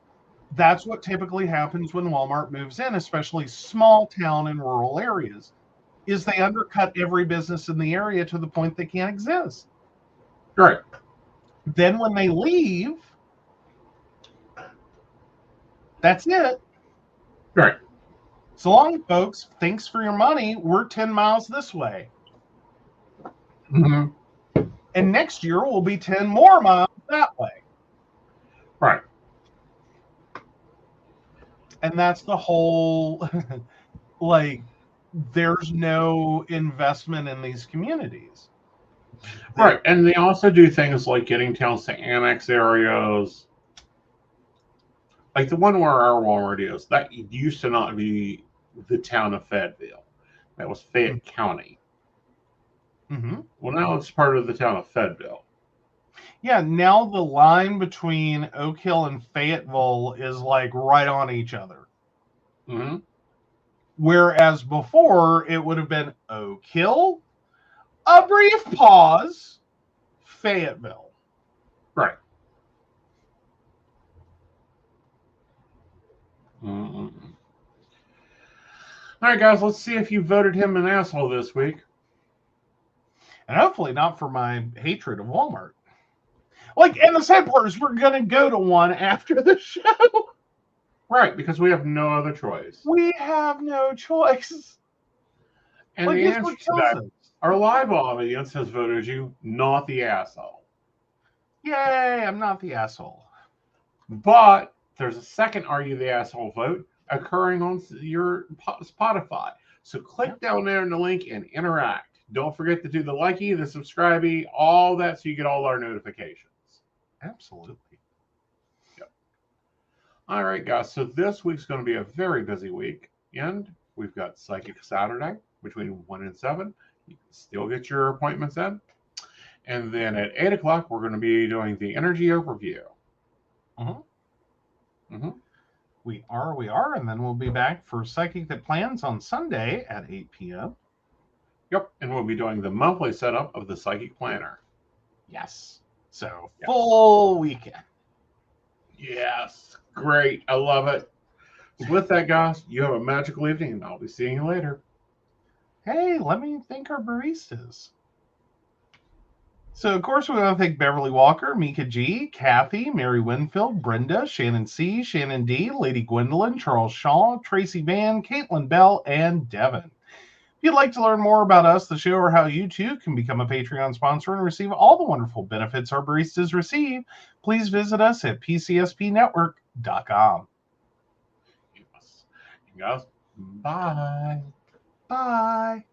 Speaker 2: That's what typically happens when Walmart moves in, especially small town and rural areas, is they undercut every business in the area to the point they can't exist.
Speaker 1: Right.
Speaker 2: Then when they leave, that's it.
Speaker 1: Right.
Speaker 2: So long, folks. Thanks for your money. We're 10 miles this way.
Speaker 1: Mm-hmm.
Speaker 2: And next year we'll be 10 more miles that way.
Speaker 1: Right.
Speaker 2: And that's the whole, there's no investment in these communities.
Speaker 1: Right. And they also do things like getting towns to annex areas. Like the one where our Walmart is, that used to not be the town of Fayetteville. That was Fayette County.
Speaker 2: Mm-hmm.
Speaker 1: Well, now it's part of the town of Fayetteville.
Speaker 2: Yeah, now the line between Oak Hill and Fayetteville is like right on each other.
Speaker 1: Mm-hmm.
Speaker 2: Whereas before, it would have been Oak Hill, a brief pause, Fayetteville.
Speaker 1: Right. Mm-hmm. All right, guys, let's see if you voted him an asshole this week.
Speaker 2: And hopefully not for my hatred of Walmart. And the sad part is we're going to go to one after the show.
Speaker 1: Right, because we have no other choice.
Speaker 2: We have no choice.
Speaker 1: And the answer to that, our live audience has voted you not the asshole.
Speaker 2: Yay, I'm not the asshole.
Speaker 1: But there's a second Are You the Asshole vote occurring on your Spotify. So click down there in the link and interact. Don't forget to do the likey, the subscribey, all that so you get all our notifications.
Speaker 2: Absolutely.
Speaker 1: Yep. All right, guys. So this week's going to be a very busy week. And we've got Psychic Saturday between 1 and 7. You can still get your appointments in. And then at 8 o'clock, we're going to be doing the energy overview.
Speaker 2: Mm-hmm. Mm-hmm. We are. And then we'll be back for Psychic That Plans on Sunday at 8 p.m.
Speaker 1: Yep. And we'll be doing the monthly setup of the Psychic Planner.
Speaker 2: Yes. So full weekend.
Speaker 1: Yes. Great. I love it. So with that, guys, you have a magical evening, and I'll be seeing you later.
Speaker 2: Hey, let me thank our baristas. So, of course, we want to thank Beverly Walker, Mika G, Kathy, Mary Winfield, Brenda, Shannon C, Shannon D, Lady Gwendolyn, Charles Shaw, Tracy Van, Caitlin Bell, and Devin. If you'd like to learn more about us, the show, or how you too can become a Patreon sponsor and receive all the wonderful benefits our baristas receive, please visit us at pcspnetwork.com.
Speaker 1: Yes. You guys, bye.
Speaker 2: Bye.